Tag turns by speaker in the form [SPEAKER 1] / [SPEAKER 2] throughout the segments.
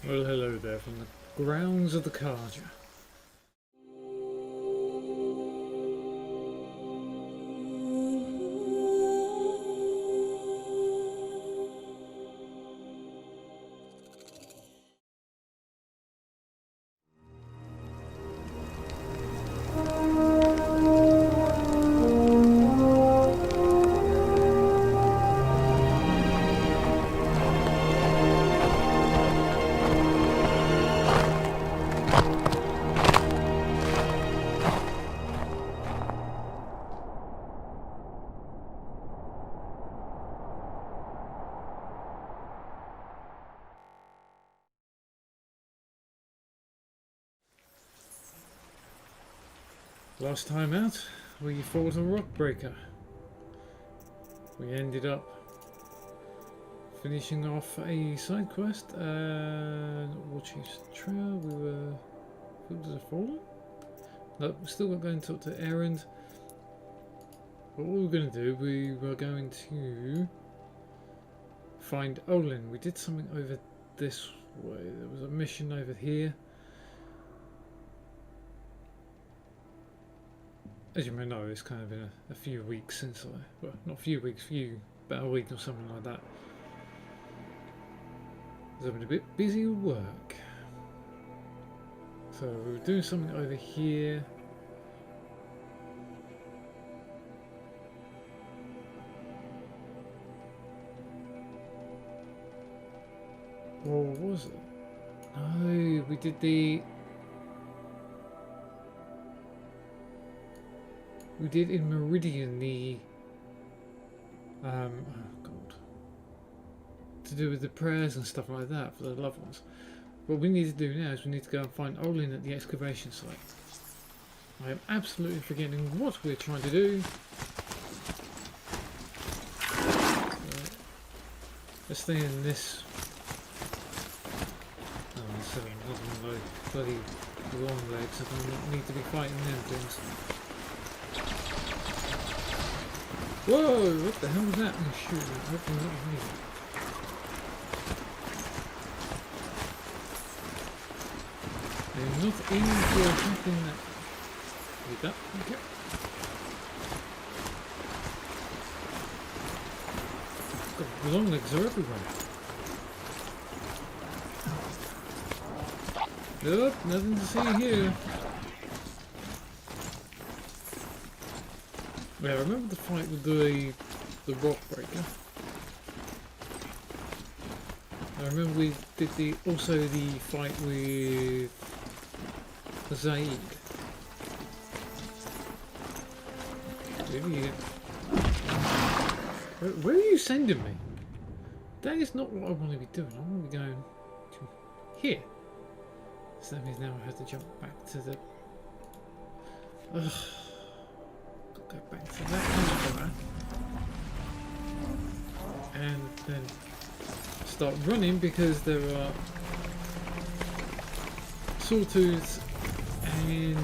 [SPEAKER 1] Well, hello there from the grounds of the Carja. Last time out, we fought a rock breaker. We ended up finishing off a side quest and War Chief's Trail. We were Fields of Fallen? No, we still got going to talk to Erend. But what we were going to do, we were going to find Olin. We did something over this way. There was a mission over here. As you may know, it's kind of been a few weeks since well, not a few weeks, about a week or something like that. I've been a bit busy with work. So we were doing something over here. Or was it? No, we did We did in Meridian oh god, to do with the prayers and stuff like that for the loved ones. What we need to do now is we need to go and find Olin at the excavation site. I am absolutely forgetting what we're trying to do. Let's stay in this. Oh, so another bloody long legs. I don't need to be fighting them things. Whoa! What the hell was that? Oh, shoot! Hopefully not me. I'm not aiming for something that. Like that. Okay. God, long legs are everywhere. Nope, nothing to see here. Yeah, I remember the fight with the rock breaker. I remember we did also the fight with Zaid. Really? Where are you sending me? That is not what I want to be doing. I want to be going to here. So that means now I have to jump back to the. Ugh. Go back to that camera and then start running because there are sawtooths and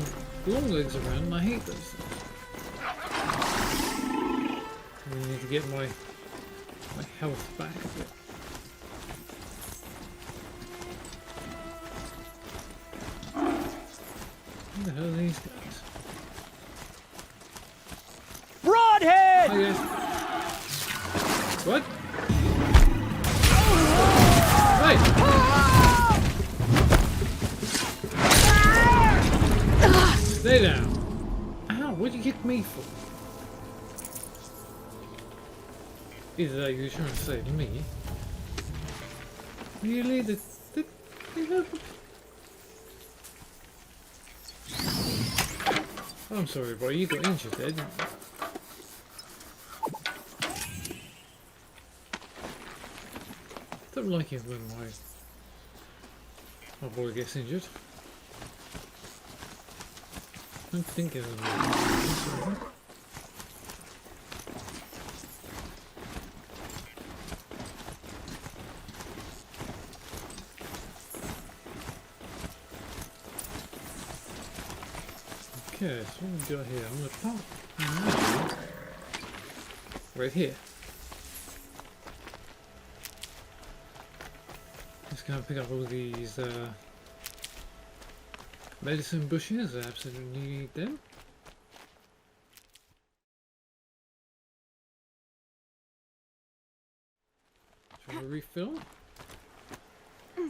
[SPEAKER 1] long legs around and I hate those things. I need to get my health back a bit. Who the hell are these guys?
[SPEAKER 2] Broadhead!
[SPEAKER 1] Hi guys. What? Hey! Stay down. Ow, what'd you kick me for? Either that you're trying to save me. Really? I'm sorry, boy, you got injured there, didn't you? Don't like it when my boy gets injured. I don't think it's okay, so what we got here? I'm gonna pop right here. Just gonna pick up all these medicine bushes. I absolutely need them. Shall we refill? What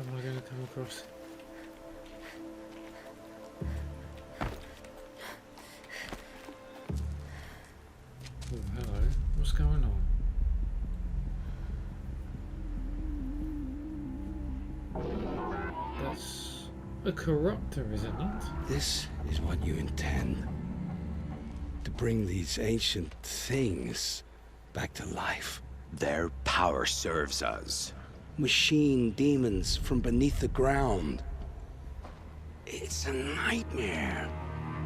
[SPEAKER 1] am I going to come across? Oh, hello. What's going on? That's a corruptor, is it not?
[SPEAKER 3] This is what you intend? To bring these ancient things back to life?
[SPEAKER 4] Their power serves us.
[SPEAKER 3] Machine demons from beneath the ground. It's a nightmare.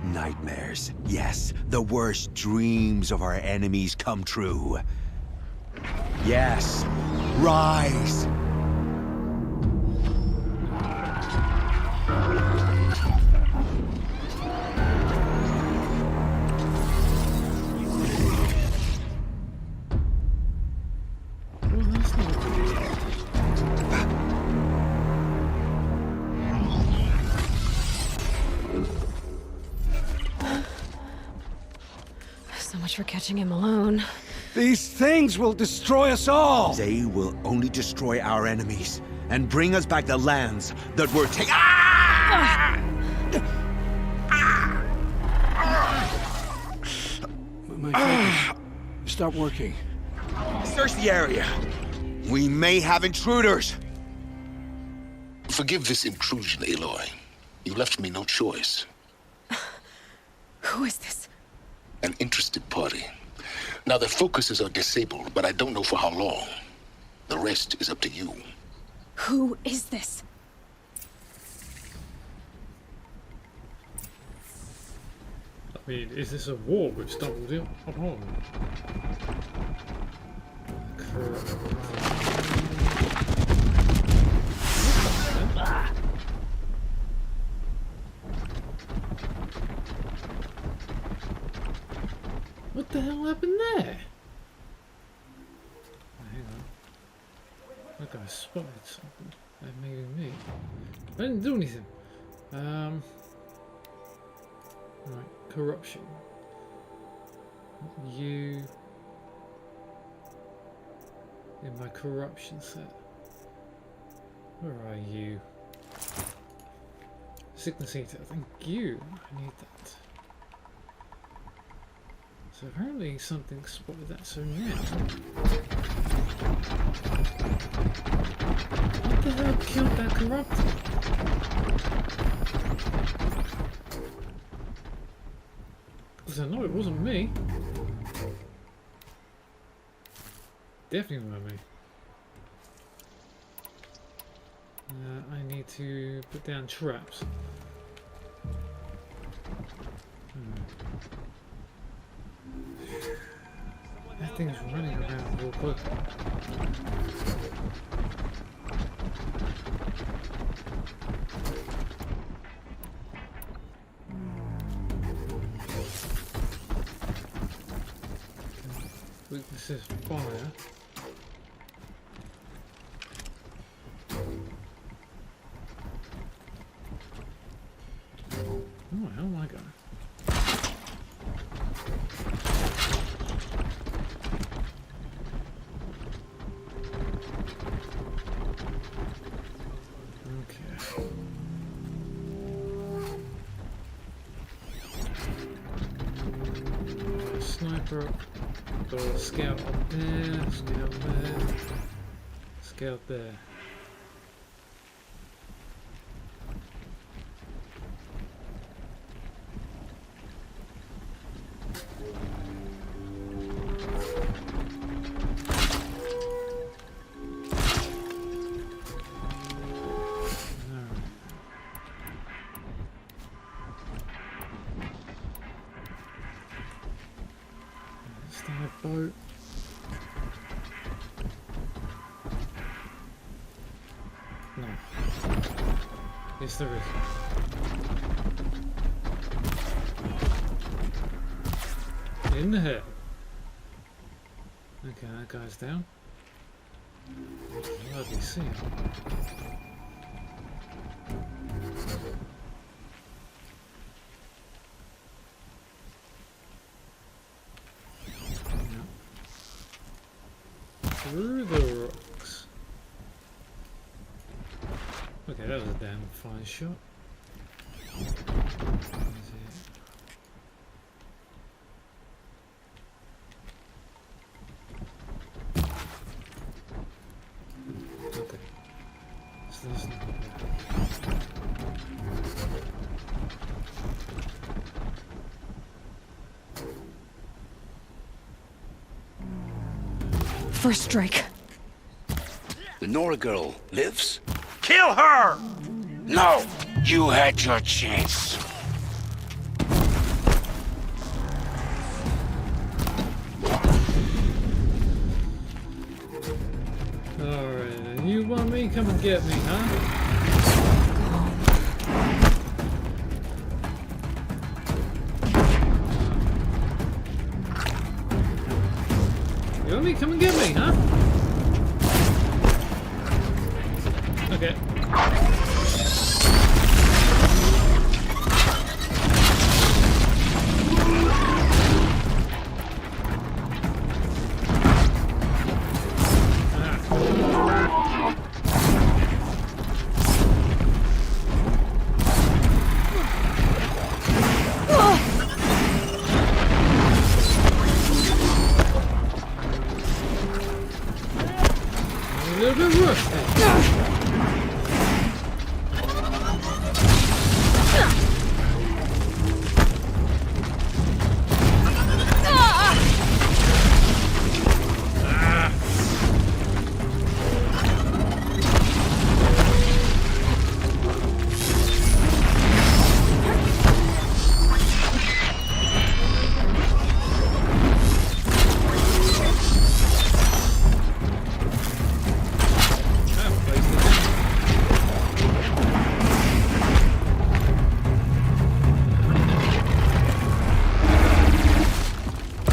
[SPEAKER 4] Nightmares. Yes, the worst dreams of our enemies come true. Yes, rise!
[SPEAKER 1] Well, that's not good.
[SPEAKER 5] So much for catching him alone.
[SPEAKER 3] These things will destroy us all!
[SPEAKER 4] They will only destroy our enemies and bring us back the lands that were taken. Ah!
[SPEAKER 3] My focus. Stop working.
[SPEAKER 4] Search the area. We may have intruders.
[SPEAKER 6] Forgive this intrusion, Aloy. You left me no choice.
[SPEAKER 5] Who is this?
[SPEAKER 6] An interested party. Now, their focuses are disabled, but I don't know for how long. The rest is up to you.
[SPEAKER 5] Who is this?
[SPEAKER 1] I mean, is this a war we've stumbled in upon? What the hell happened there? Oh, hang on. That guy spotted something. That may be me. I didn't do anything. Right, corruption. You in my corruption set. Where are you? Sickness eater. Thank you. I need that. So apparently something spotted that. So now, what the hell killed that corruptor? Because I know it wasn't me. Definitely not me. I need to put down traps. That thing's running around real quick. Weakness is fire. Oh, how am I going? Sniper, got a scout up there, scout there, scout there. Boat. No. Yes, there is. In the head. Okay, that guy's down. Hardly see him. Through the rocks. Okay, that was a damn fine shot. Where is it? Okay. So that's not bad.
[SPEAKER 5] First strike.
[SPEAKER 3] The Nora girl lives?
[SPEAKER 2] Kill her!
[SPEAKER 3] No! You had your chance.
[SPEAKER 1] Alright, you want me? Come and get me, huh? You want me? Come and get me, huh? Okay. A little bit rough.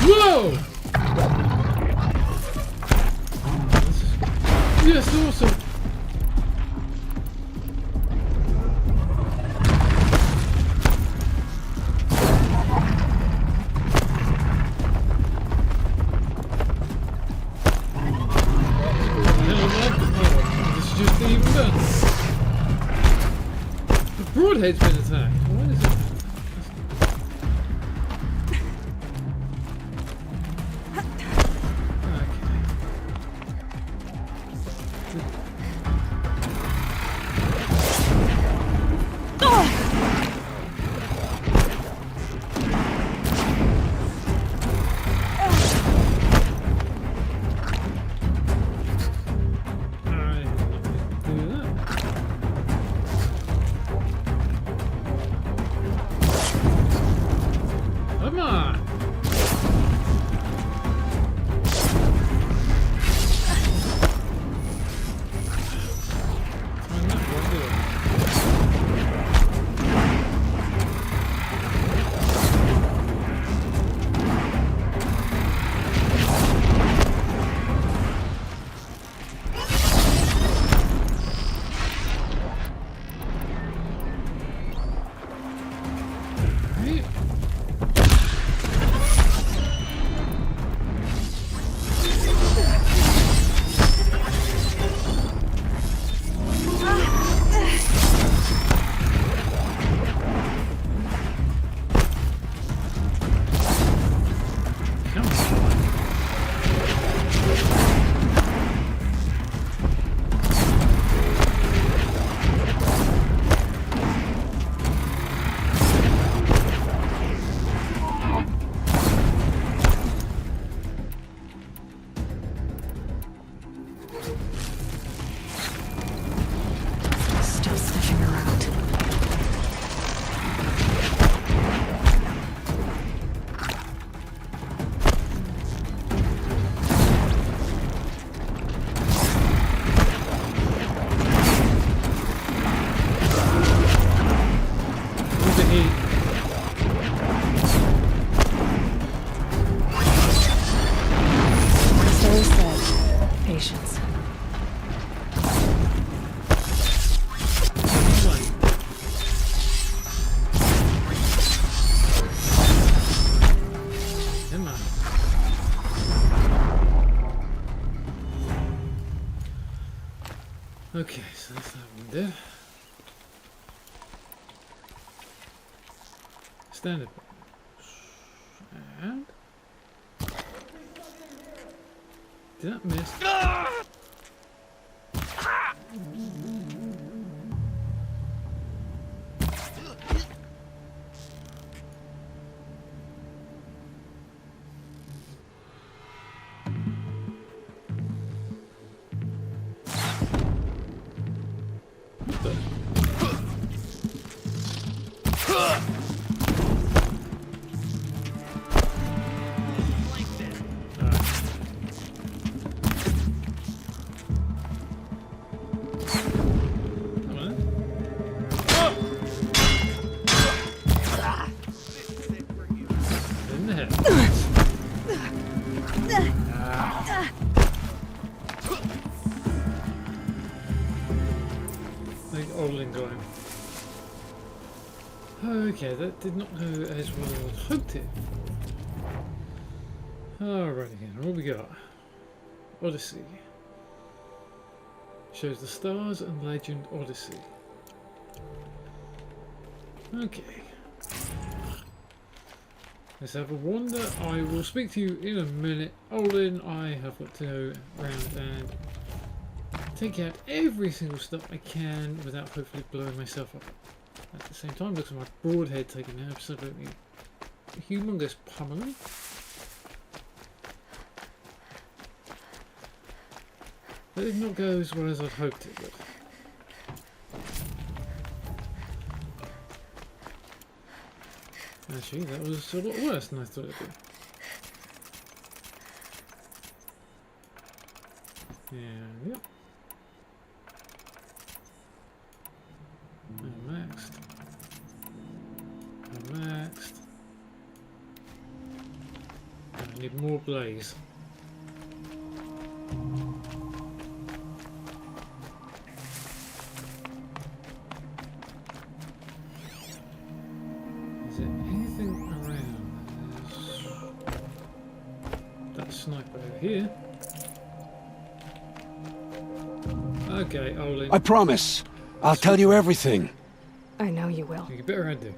[SPEAKER 1] Whoa! Yes, awesome. This is just even done. The broadhead's been attacked. What is it?
[SPEAKER 5] patience.
[SPEAKER 1] Come on. Okay, so that's that one there. Standard. And did that miss? What the? In the head. Like Olin got him. Okay, that did not go as well as I hoped it. Alright again, what we got? Odyssey. Shows the stars and legend Odyssey. Okay. Let's have a wander. I will speak to you in a minute. Olin, I have got to go around and take out every single step I can without hopefully blowing myself up. At the same time, looks like my broadhead taking an absolutely humongous pummeling. That did not go as well as I'd hoped it would. Actually, that was a lot worse than I thought it'd be. And yep. And maxed. And maxed. And I need more blaze. Is there anything around? There's that sniper over here. Okay, Olin.
[SPEAKER 3] I promise. I'll tell you everything.
[SPEAKER 5] I know you will.
[SPEAKER 1] You better do.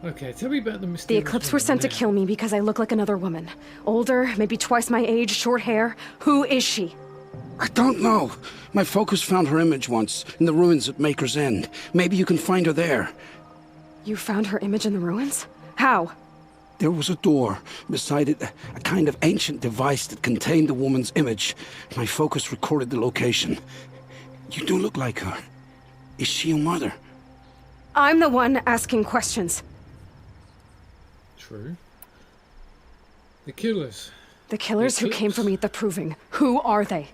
[SPEAKER 1] Okay, tell me about the
[SPEAKER 5] The
[SPEAKER 1] mysterious
[SPEAKER 5] Eclipse were
[SPEAKER 1] woman
[SPEAKER 5] sent to
[SPEAKER 1] now.
[SPEAKER 5] kill me because I look like another woman. Older, maybe twice my age, short hair. Who is she?
[SPEAKER 3] I don't know. My focus found her image once in the ruins at Maker's End. Maybe you can find her there.
[SPEAKER 5] You found her image in the ruins? How?
[SPEAKER 3] There was a door. Beside it, a kind of ancient device that contained the woman's image. My focus recorded the location. You do look like her. Is she your mother?
[SPEAKER 5] I'm the one asking questions.
[SPEAKER 1] True. The killers.
[SPEAKER 5] The killers who came for
[SPEAKER 1] Eclipse?
[SPEAKER 5] me at the Proving. Who are they?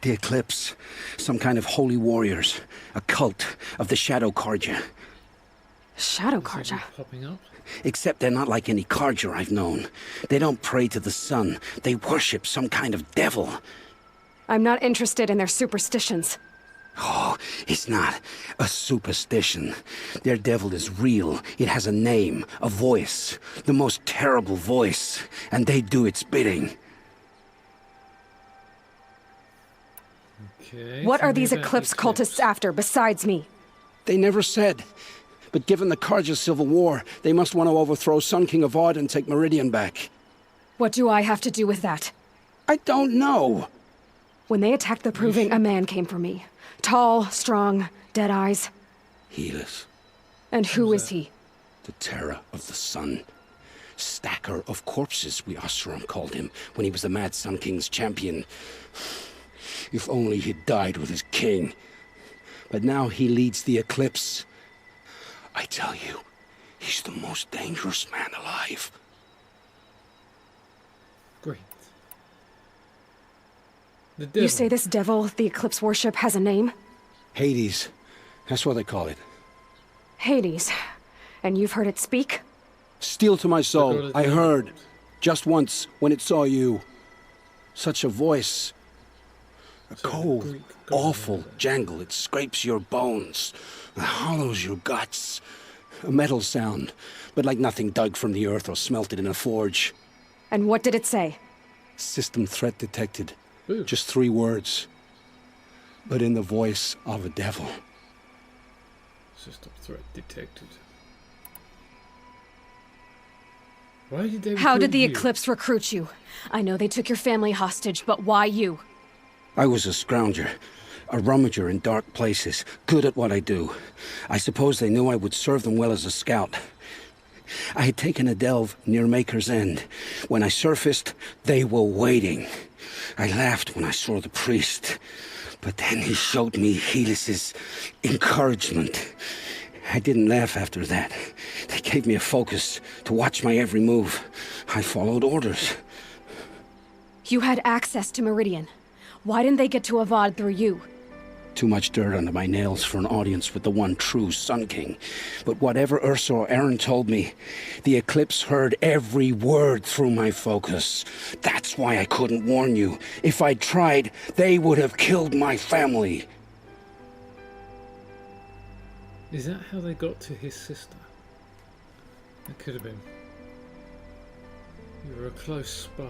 [SPEAKER 3] The Eclipse. Some kind of holy warriors. A cult of the Shadow Carja.
[SPEAKER 5] Shadow
[SPEAKER 1] Something
[SPEAKER 5] Carja.
[SPEAKER 1] popping up.
[SPEAKER 3] Except they're not like any Carja I've known. They don't pray to the sun. They worship some kind of devil.
[SPEAKER 5] I'm not interested in their superstitions.
[SPEAKER 3] Oh, it's not a superstition. Their devil is real. It has a name, a voice, the most terrible voice, and they do its bidding.
[SPEAKER 1] Okay.
[SPEAKER 5] What
[SPEAKER 1] tell
[SPEAKER 5] are
[SPEAKER 1] me
[SPEAKER 5] these
[SPEAKER 1] about the
[SPEAKER 5] Eclipse cultists after, besides me?
[SPEAKER 3] They never said. But given the Carja civil war, they must want to overthrow Sun King Avad and take Meridian back.
[SPEAKER 5] What do I have to do with that?
[SPEAKER 3] I don't know.
[SPEAKER 5] When they attacked the Proving, a man came for me. Tall, strong, dead eyes.
[SPEAKER 3] Helis,
[SPEAKER 5] And who is he?
[SPEAKER 3] the terror of the sun. Stacker of corpses, we Oseram called him, when he was the Mad Sun King's champion. If only he'd died with his king. But now he leads the Eclipse. I tell you, he's the most dangerous man alive.
[SPEAKER 1] Great. The devil.
[SPEAKER 5] You say this devil the Eclipse worship has a name?
[SPEAKER 3] Hades. That's what they call it.
[SPEAKER 5] Hades. And you've heard it speak?
[SPEAKER 3] Steel to my
[SPEAKER 1] God
[SPEAKER 3] soul,
[SPEAKER 1] of
[SPEAKER 3] I
[SPEAKER 1] the
[SPEAKER 3] heard. Just once, when it saw you. Such a voice. A
[SPEAKER 1] So,
[SPEAKER 3] cold,
[SPEAKER 1] Greek god,
[SPEAKER 3] awful
[SPEAKER 1] yeah.
[SPEAKER 3] jangle. It scrapes your bones, and hollows your guts. A metal sound, but like nothing dug from the earth or smelted in a forge.
[SPEAKER 5] And what did it say?
[SPEAKER 3] System threat detected.
[SPEAKER 1] Ooh.
[SPEAKER 3] Just 3 words. But in the voice of a devil.
[SPEAKER 1] System threat detected. Why did they
[SPEAKER 5] How did
[SPEAKER 1] recruit
[SPEAKER 5] the
[SPEAKER 1] you?
[SPEAKER 5] Eclipse recruit you? I know they took your family hostage, but why you?
[SPEAKER 3] I was a scrounger, a rummager in dark places, good at what I do. I suppose they knew I would serve them well as a scout. I had taken a delve near Maker's End. When I surfaced, they were waiting. I laughed when I saw the priest, but then he showed me Helis's encouragement. I didn't laugh after that. They gave me a focus to watch my every move. I followed orders.
[SPEAKER 5] You had access to Meridian. Why didn't they get to Avad through you?
[SPEAKER 3] Too much dirt under my nails for an audience with the one true Sun King. But whatever Ursa or Aaron told me, the Eclipse heard every word through my focus. That's why I couldn't warn you. If I'd tried, they would have killed my family.
[SPEAKER 1] Is that how they got to his sister? That could have been. You were a close spy.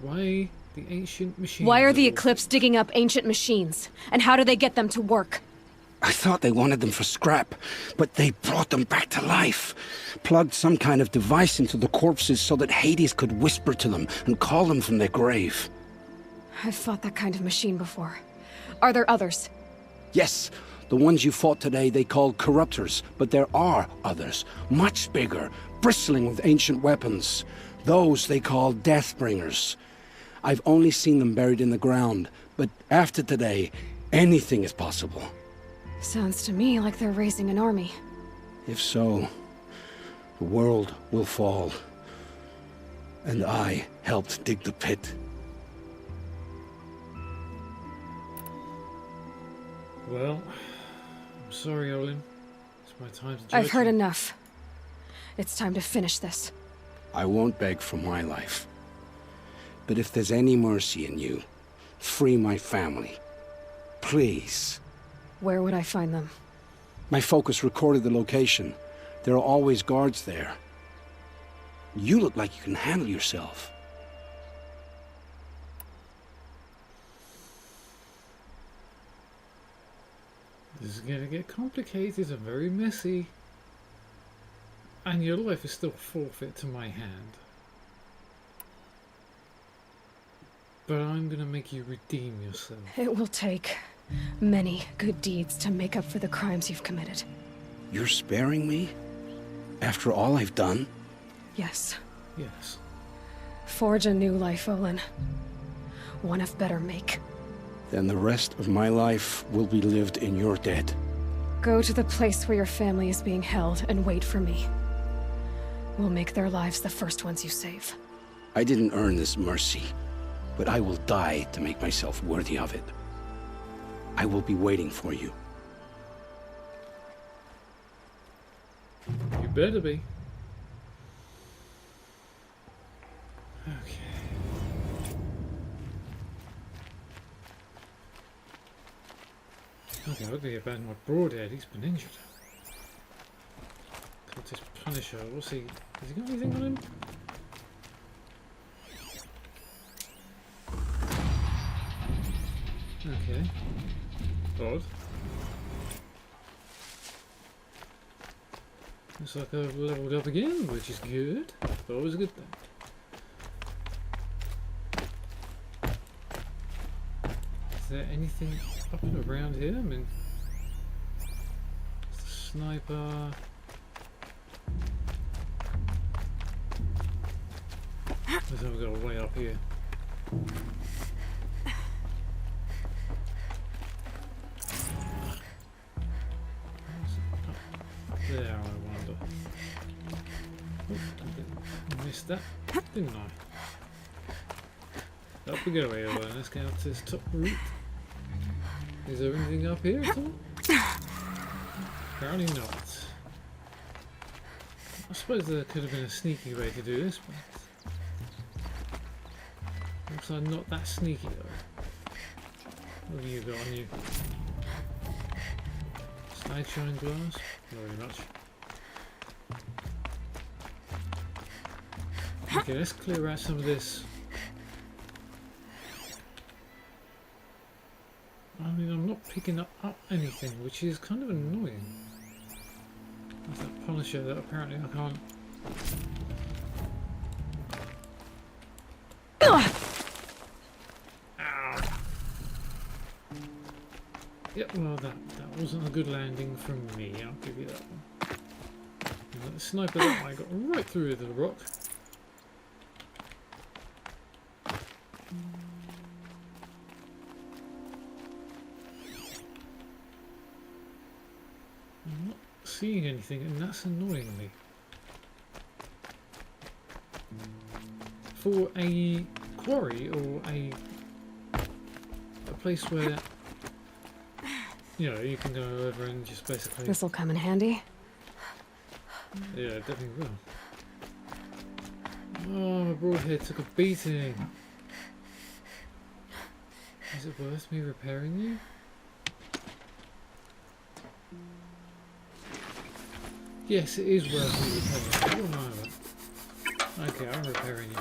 [SPEAKER 1] Why the ancient machines?
[SPEAKER 5] Why are the
[SPEAKER 1] of all-
[SPEAKER 5] Eclipse digging up ancient machines? And how do they get them to work?
[SPEAKER 3] I thought they wanted them for scrap, but they brought them back to life. Plugged some kind of device into the corpses so that Hades could whisper to them and call them from their grave.
[SPEAKER 5] I've fought that kind of machine before. Are there others?
[SPEAKER 3] Yes, the ones you fought today they called corruptors, but there are others, much bigger, bristling with ancient weapons. Those they call Deathbringers. I've only seen them buried in the ground, but after today, anything is possible.
[SPEAKER 5] Sounds to me like they're raising an army.
[SPEAKER 3] If so, the world will fall. And I helped dig the pit.
[SPEAKER 1] Well, I'm sorry, Olin. It's my time to judge
[SPEAKER 5] I've heard
[SPEAKER 1] you.
[SPEAKER 5] enough. It's time to finish this.
[SPEAKER 3] I won't beg for my life. But if there's any mercy in you, free my family. Please.
[SPEAKER 5] Where would I find them?
[SPEAKER 3] My focus recorded the location. There are always guards there. You look like you can handle yourself.
[SPEAKER 1] This is going to get complicated and very messy. And your life is still forfeit to my hand. But I'm going to make you redeem yourself.
[SPEAKER 5] It will take many good deeds to make up for the crimes you've committed.
[SPEAKER 3] You're sparing me? After all I've done?
[SPEAKER 5] Yes.
[SPEAKER 1] Yes.
[SPEAKER 5] Forge a new life, Olin. One of better make.
[SPEAKER 3] Then the rest of my life will be lived in your debt.
[SPEAKER 5] Go to the place where your family is being held and wait for me. We'll make their lives the first ones you save.
[SPEAKER 3] I didn't earn this mercy, but I will die to make myself worthy of it. I will be waiting for you.
[SPEAKER 1] You better be. Okay. Okay, I'll be about my broadhead. He's been injured. Got this Punisher. What's he? Has he got anything on him? Okay. Odd. Looks like I've leveled up again, which is good. Always a good thing. Is there anything up and around here? I mean, it's the sniper. Looks like we've got a way up here. There, I wonder. Oh, I missed that, didn't I? Up we go, then. Let's get up to this top route. Is there anything up here at all? Apparently not. I suppose there could have been a sneaky way to do this, but looks like not that sneaky though. What have you got on you? Slide shine glass? Not very much. Okay, let's clear out some of this. I mean, I'm not picking up anything, which is kind of annoying. There's that Punisher that apparently I can't. Ow. Yep, well that wasn't a good landing from me, I'll give you that one. And that sniper that I got right through the rock. I'm not seeing anything, and that's annoying me. For a quarry or a place where, you know, you can go over and just basically.
[SPEAKER 5] This'll come in handy.
[SPEAKER 1] Yeah, it definitely will. Oh, my broadhead took a beating. Is it worth me repairing you? Yes, it is worth me repairing you. Oh, no. Okay, I'm repairing you.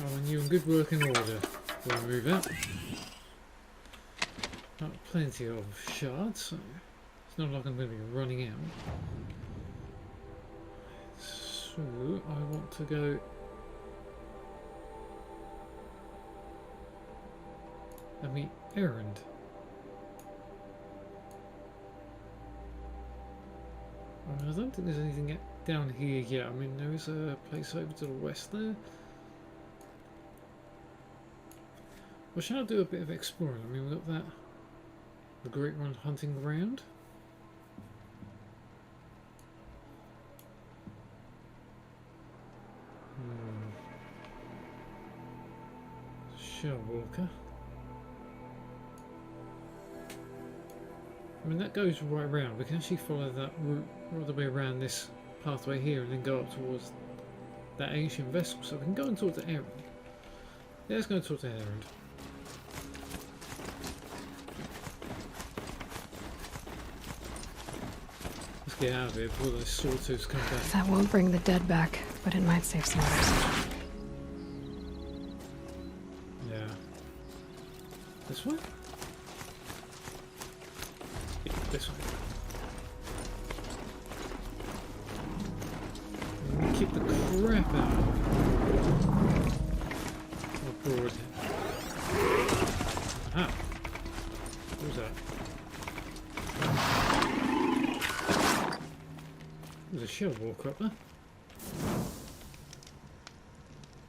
[SPEAKER 1] Oh, and you're in good working order. We'll move out. Got plenty of shards, so it's not like I'm going to be running out. So, I want to go... and meet Erend. I don't think there's anything down here yet. I mean, there is a place over to the west there. Well, shall I do a bit of exploring? I mean, we've got that. The Great One hunting ground. Shellwalker. I mean, that goes right round. We can actually follow that route all the way around this pathway here and then go up towards that ancient vessel. So we can go and talk to Erend. Yeah, let's go and talk to Erend. Let's get out of here before those sawtooths come back.
[SPEAKER 5] That won't bring the dead back, but it might save some others.
[SPEAKER 1] Yeah. This way? Yeah, this way. Keep the crap out of it. Oh, broad. Aha. What was that? There's a shell walker up there.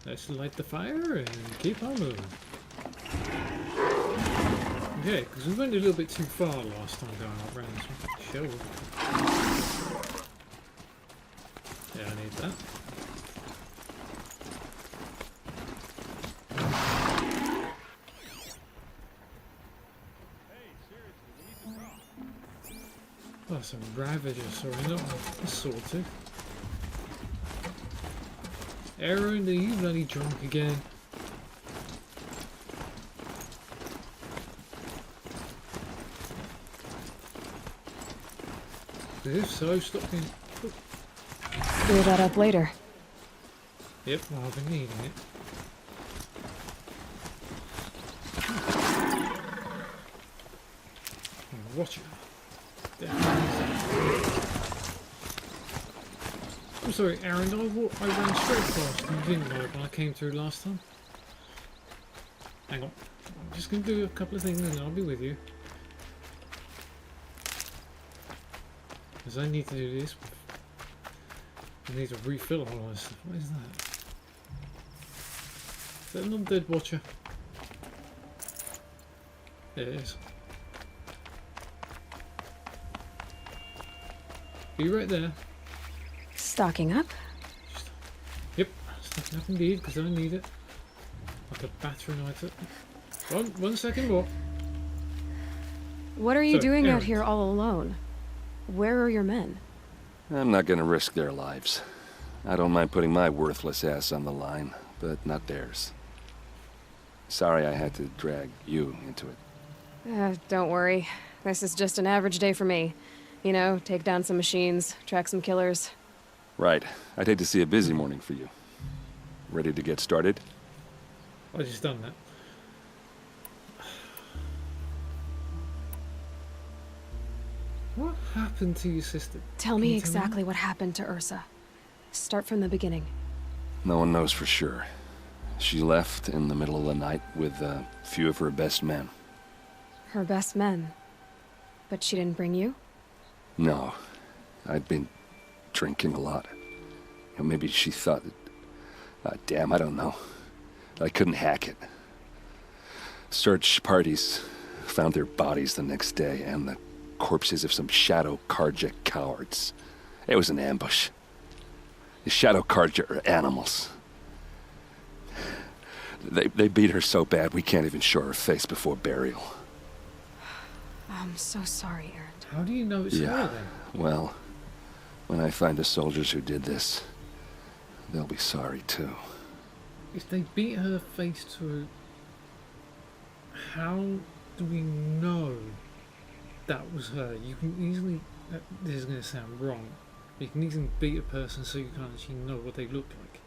[SPEAKER 1] Let's light the fire and keep on moving. Okay, because we went a little bit too far last time going up around this shell walker. Yeah, I need that. Oh, some Ravager, sorry, not a sawtooth. Erend, are you bloody drunk again? If so, stop being...
[SPEAKER 5] Clear that up later.
[SPEAKER 1] Yep, well, I've been needing it. Oh, watch it. I'm sorry, Erend, I ran straight past and didn't know it when I came through last time. Hang on. I'm just going to do a couple of things and then I'll be with you. Because I need to do this. I need to refill all this stuff. What is that? Is that an undead watcher? There it is. Be right there.
[SPEAKER 5] Stocking up?
[SPEAKER 1] Yep, stocking up indeed, because I need it. Like a battering item. One second more.
[SPEAKER 5] What are you
[SPEAKER 1] So,
[SPEAKER 5] doing out
[SPEAKER 1] Erend.
[SPEAKER 5] here all alone? Where are your men?
[SPEAKER 7] I'm not gonna risk their lives. I don't mind putting my worthless ass on the line, but not theirs. Sorry I had to drag you into it.
[SPEAKER 5] Don't worry. This is just an average day for me. You know, take down some machines, track some killers.
[SPEAKER 7] Right. I'd hate to see a busy morning for you. Ready to get started?
[SPEAKER 1] I just done that. What happened to your sister?
[SPEAKER 5] Tell
[SPEAKER 1] Can
[SPEAKER 5] me
[SPEAKER 1] you tell
[SPEAKER 5] exactly what happened to Ursa. Start from the beginning.
[SPEAKER 7] No one knows for sure. She left in the middle of the night with a few of her best men.
[SPEAKER 5] Her best men. But she didn't bring you?
[SPEAKER 7] No. I'd been drinking a lot. Maybe she thought that... damn, I don't know. I couldn't hack it. Search parties found their bodies the next day and the corpses of some Shadow Carja cowards. It was an ambush. The Shadow Carja are animals. They beat her so bad we can't even show her face before burial.
[SPEAKER 5] I'm so sorry, Erend.
[SPEAKER 1] How do you know it's her then?
[SPEAKER 7] Well, when I find the soldiers who did this, they'll be sorry too.
[SPEAKER 1] If they beat her face to... How do we know that was her? You can easily... This is going to sound wrong. You can easily beat a person so you can't actually know what they look like.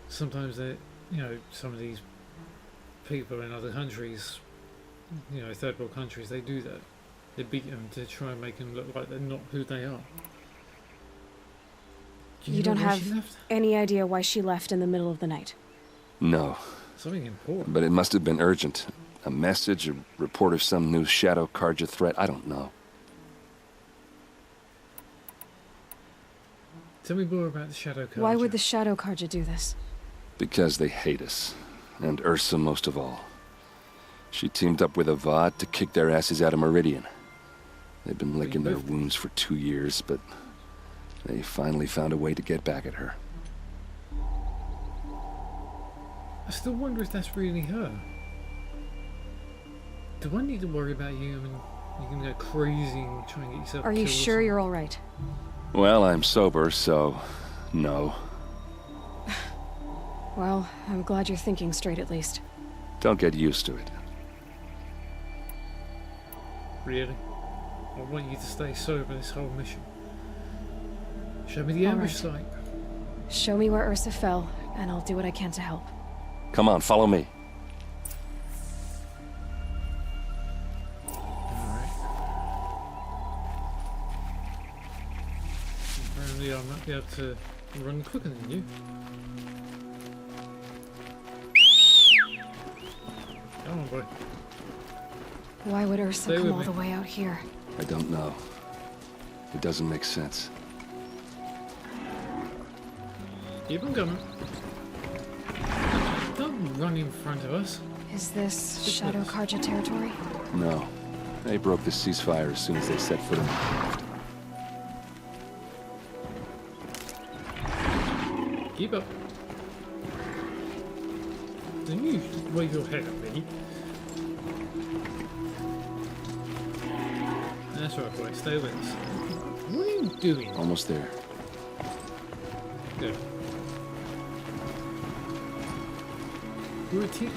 [SPEAKER 1] Sometimes they, you know, some of these people in other countries, you know, third world countries, they do that. They beat them to try and make them look like they're not who they are. Do
[SPEAKER 5] You
[SPEAKER 1] know
[SPEAKER 5] don't
[SPEAKER 1] why she
[SPEAKER 5] have
[SPEAKER 1] left?
[SPEAKER 5] any idea why she left in the middle of the night?
[SPEAKER 7] No,
[SPEAKER 1] Something important.
[SPEAKER 7] but it must have been urgent. A message, a report of some new Shadow Carja threat, I don't know.
[SPEAKER 1] Tell me more about the Shadow Carja.
[SPEAKER 5] Why would the Shadow Carja do this?
[SPEAKER 7] Because they hate us. And Ursa most of all. She teamed up with Avad to kick their asses out of Meridian. They've been licking their wounds for 2 years, but they finally found a way to get back at her.
[SPEAKER 1] I still wonder if that's really her. Do I need to worry about you? I mean, you can go crazy and try and get yourself
[SPEAKER 5] Are you
[SPEAKER 1] killed or
[SPEAKER 5] sure
[SPEAKER 1] something.
[SPEAKER 5] you're all right?
[SPEAKER 7] Well, I'm sober, so no.
[SPEAKER 5] Well, I'm glad you're thinking straight at least.
[SPEAKER 7] Don't get used to it.
[SPEAKER 1] Really? I want you to stay sober this whole mission. Show me the
[SPEAKER 5] All
[SPEAKER 1] ambush
[SPEAKER 5] right.
[SPEAKER 1] site.
[SPEAKER 5] Show me where Ursa fell, and I'll do what I can to help.
[SPEAKER 7] Come on, follow me.
[SPEAKER 1] Alright. Apparently I might be able to run quicker than you. Come on, boy.
[SPEAKER 5] Why would Ursa
[SPEAKER 1] Stay
[SPEAKER 5] come
[SPEAKER 1] with
[SPEAKER 5] all
[SPEAKER 1] me.
[SPEAKER 5] the way out here?
[SPEAKER 7] I don't know. It doesn't make sense.
[SPEAKER 1] Keep on coming. Don't run in front of us.
[SPEAKER 5] Is this
[SPEAKER 1] Just
[SPEAKER 5] Shadow
[SPEAKER 1] notice.
[SPEAKER 5] Carja territory?
[SPEAKER 7] No. They broke the ceasefire as soon as they set foot in.
[SPEAKER 1] Keep up. Don't you wave your head at me. That's right, boy. Stay with us. What are you doing?
[SPEAKER 7] Almost there.
[SPEAKER 1] Good. We're a team.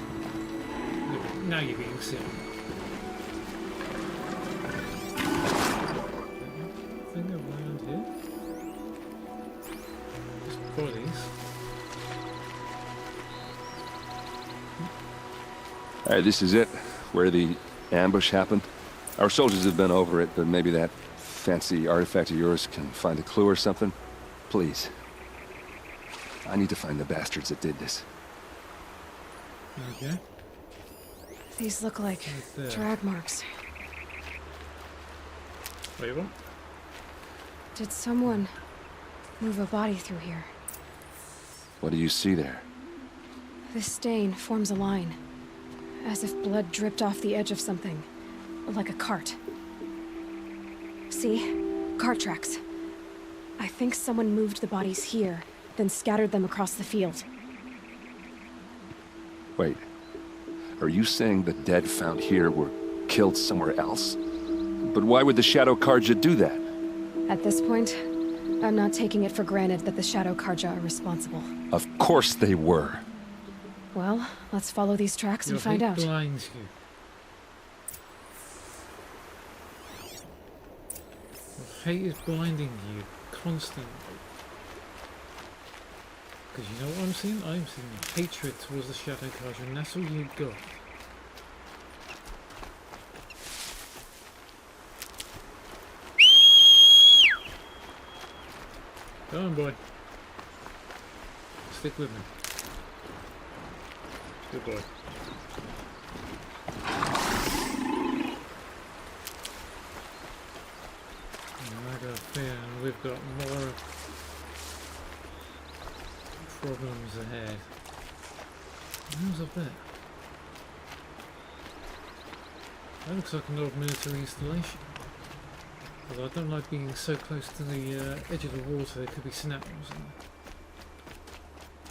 [SPEAKER 1] Look, now you're being silly. Anything around here? Just bodies.
[SPEAKER 7] Alright, this is it. Where the ambush happened. Our soldiers have been over it, but maybe that fancy artifact of yours can find a clue or something. Please. I need to find the bastards that did this.
[SPEAKER 1] Okay.
[SPEAKER 5] These look like
[SPEAKER 1] Right there.
[SPEAKER 5] drag marks.
[SPEAKER 1] Wait, what?
[SPEAKER 5] Did someone move a body through here?
[SPEAKER 7] What do you see there?
[SPEAKER 5] This stain forms a line, as if blood dripped off the edge of something, like a cart. See? Cart tracks. I think someone moved the bodies here, then scattered them across the field.
[SPEAKER 7] Wait. Are you saying the dead found here were killed somewhere else? But why would the Shadow Carja do that?
[SPEAKER 5] At this point, I'm not taking it for granted that the Shadow Carja are responsible.
[SPEAKER 7] Of course they were.
[SPEAKER 5] Well, let's follow these tracks
[SPEAKER 1] Your
[SPEAKER 5] and find
[SPEAKER 1] hate
[SPEAKER 5] out.
[SPEAKER 1] blinds you. Your hate is blinding you constantly. Because you know what I'm seeing? I'm seeing hatred towards the Shadow Carja, and that's all you got. Go on, boy. Stick with me. Good boy. And I got a feeling we've got more problems ahead. Who's up there? That looks like an old military installation. Although I don't like being so close to the edge of the water, there could be snappers in there.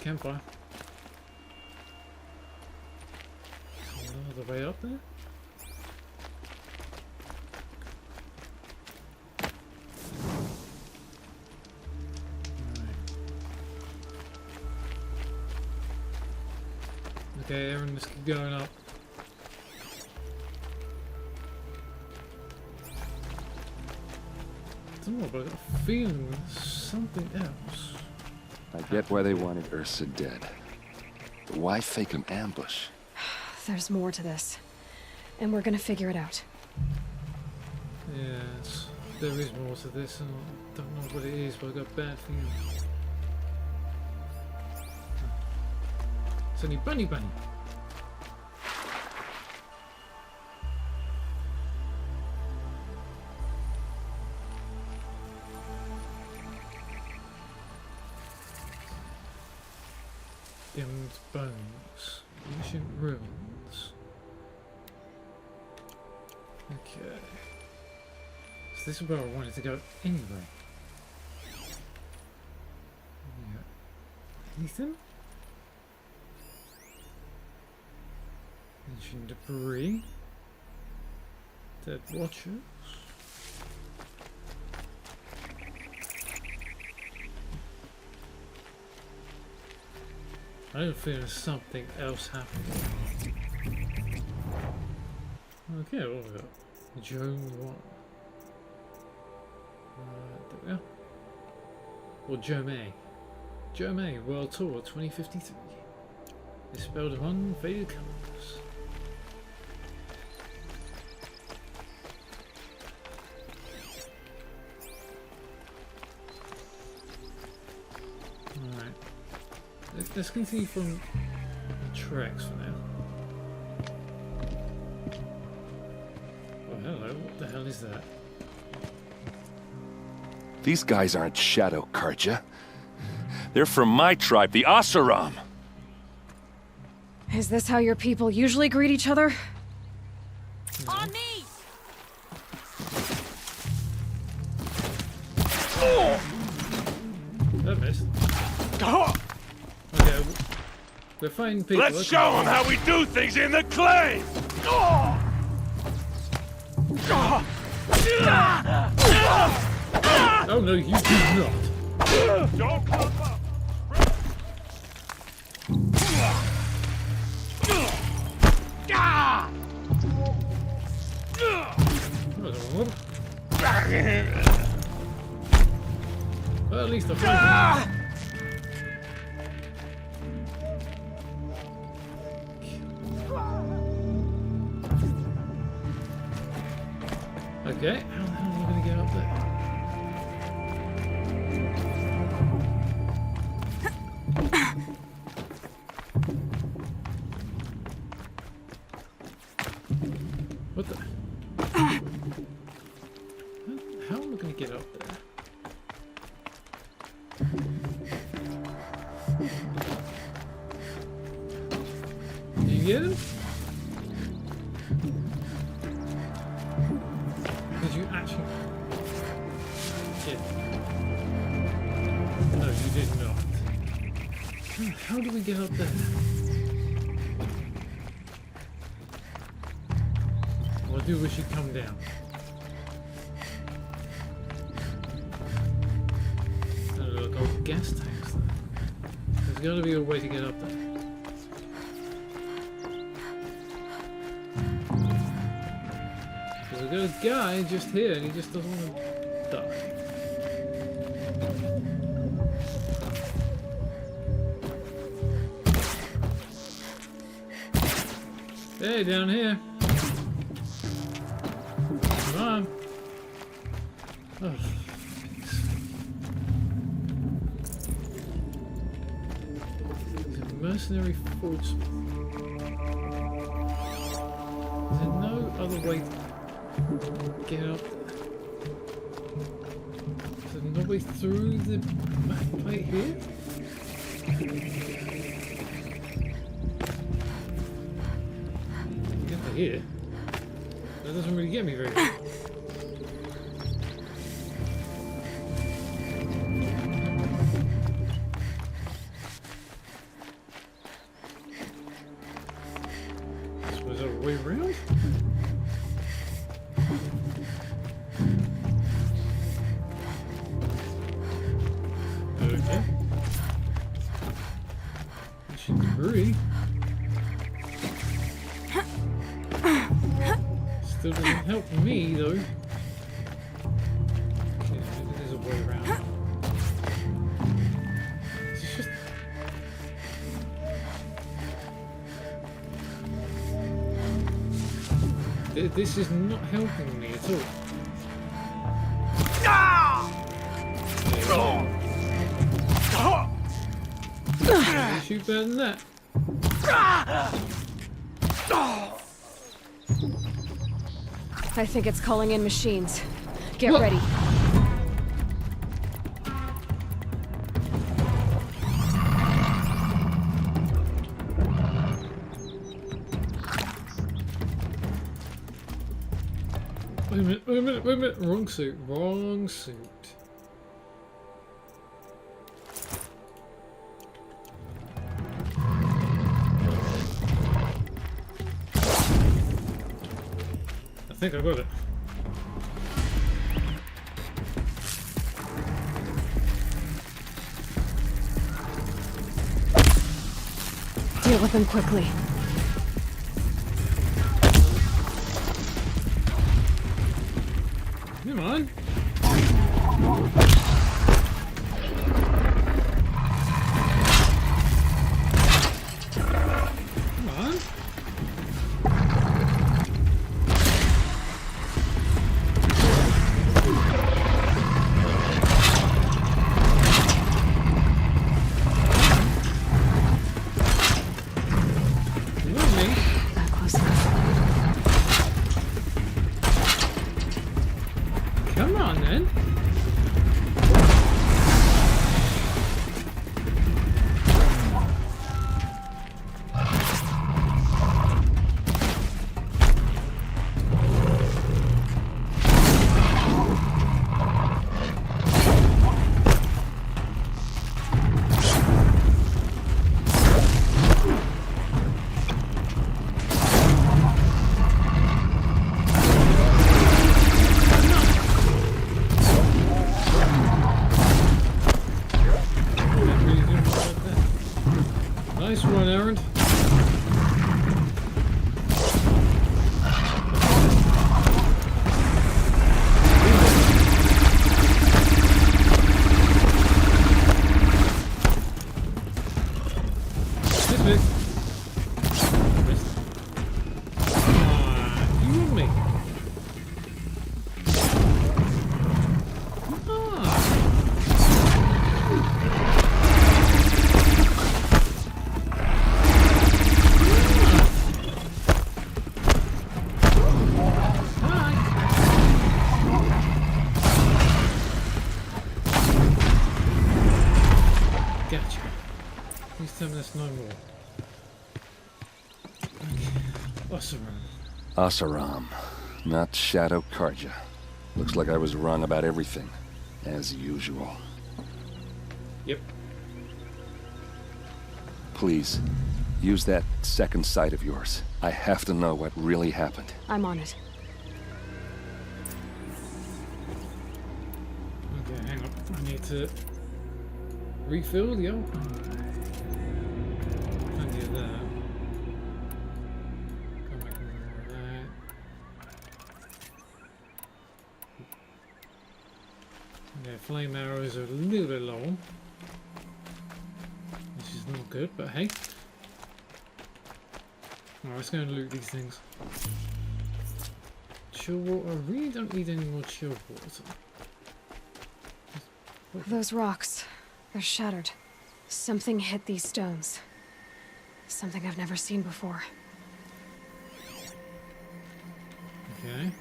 [SPEAKER 1] Campfire. Another way up there? Okay, Aaron, let's keep going up. I don't know, but I got a feeling there's something else.
[SPEAKER 7] I get why they wanted Ursa dead. But why fake an ambush?
[SPEAKER 5] There's more to this. And we're gonna figure it out.
[SPEAKER 1] Yes, there is more to this, and I don't know what it is, but I got a bad feeling. It's only Bunny Bunny. Dimmed bones, ancient ruins. Okay. So this is where I wanted to go anyway. Yeah. Anything? Ancient debris. Dead watchers. I don't feel there's something else happening. Okay, what have we got? Joan 1. There we are. Or Joe May. Joe May, World Tour 2053. Dispelled of unfaded colours. Alright. Let's continue from the tracks for now. Oh, hello. What the hell is that?
[SPEAKER 7] These guys aren't Shadow Carja. They're from my tribe, the Oseram.
[SPEAKER 5] Is this how your people usually greet each other?
[SPEAKER 2] On me!
[SPEAKER 1] That missed. Okay, we're fighting people.
[SPEAKER 8] Let's show them how we do things in the clay!
[SPEAKER 1] Oh no, you do not.
[SPEAKER 8] Don't come up!
[SPEAKER 1] Well, at least I found it. Okay, how the hell am I going to get up there? What the? How am I going to get up there? Did you get him? Did you actually? Did. No, you did not. How do we get up there? Well, I do wish he'd come down. Oh, look, old gas tanks there. There's got to be a way to get up there. Because we've got a guy just here and he just doesn't want to die. Hey, down here. Come on. Oh, he's a mercenary force. Is there no other way to get up there? Is there no way through the back plate here? Here. That doesn't really get me very far. So is there a way around? Okay. Mission debris. Still doesn't help me though. Okay, maybe there's a way around. It's just... This is not helping me at all. Shoot better than that.
[SPEAKER 5] I think it's calling in machines. Get
[SPEAKER 1] What?
[SPEAKER 5] ready.
[SPEAKER 1] Wait a minute, wait a minute, wait a minute. Wrong suit, wrong suit. I think I got it.
[SPEAKER 5] Deal with them quickly.
[SPEAKER 1] Come on. Come on.
[SPEAKER 5] That close enough.
[SPEAKER 1] Come on then. Nice one, Aaron. Hit me. Missed. Ah, you and me. Gotcha. Please tell me that's no more. Okay. Oseram.
[SPEAKER 7] Oseram, not Shadow Karja. Looks like I was wrong about everything, as usual.
[SPEAKER 1] Yep.
[SPEAKER 7] Please, use that second sight of yours. I have to know what really happened.
[SPEAKER 5] I'm on it.
[SPEAKER 1] I need to refill the old. Plenty of that. Can't make any more of that. Yeah, flame arrows are a little bit low. Which is not good, but hey. Alright, let's go and loot these things. Chill water. I really don't need any more chill water.
[SPEAKER 5] Those rocks, they're shattered. Something hit these stones. Something I've never seen before.
[SPEAKER 1] Okay.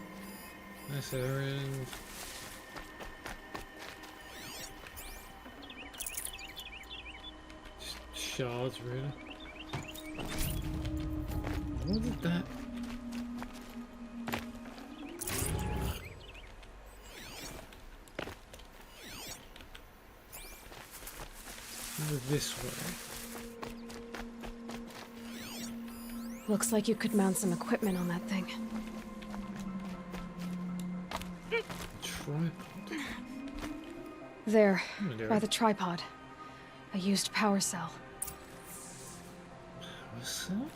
[SPEAKER 1] Nice errand. Just shards, really. What did that? Go this way.
[SPEAKER 5] Looks like you could mount some equipment on that thing.
[SPEAKER 1] Tripod.
[SPEAKER 5] There,
[SPEAKER 1] Oh, there.
[SPEAKER 5] by the tripod. A used power cell.
[SPEAKER 1] What's that?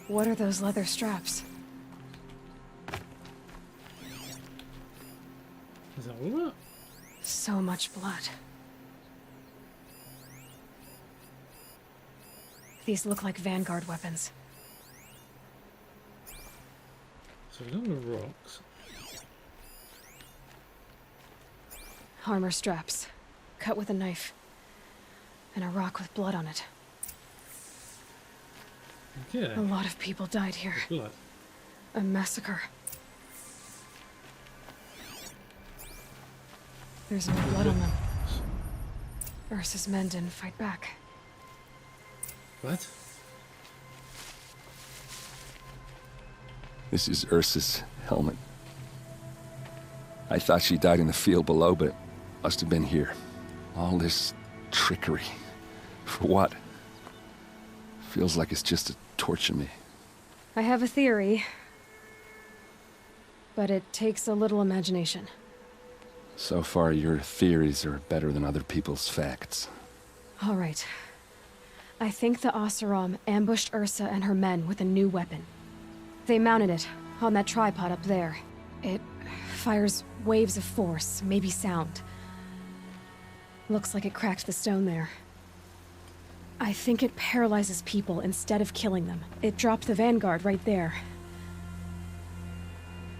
[SPEAKER 5] What are those leather straps?
[SPEAKER 1] Is that all that?
[SPEAKER 5] So much blood. These look like Vanguard weapons.
[SPEAKER 1] So we're on the rocks.
[SPEAKER 5] Armor straps, cut with a knife. And a rock with blood on it.
[SPEAKER 1] Okay.
[SPEAKER 5] A lot of people died here.
[SPEAKER 1] Blood.
[SPEAKER 5] A massacre. There's no blood on them. Ursa's men didn't fight back.
[SPEAKER 1] What?
[SPEAKER 7] This is Ursa's helmet. I thought she died in the field below, but it must have been here. All this trickery. For what? Feels like it's just to torture me.
[SPEAKER 5] I have a theory. But it takes a little imagination.
[SPEAKER 7] So far, your theories are better than other people's facts.
[SPEAKER 5] All right. I think the Oseram ambushed Ursa and her men with a new weapon. They mounted it on that tripod up there. It fires waves of force, maybe sound. Looks like it cracked the stone there. I think it paralyzes people instead of killing them. It dropped the Vanguard right there.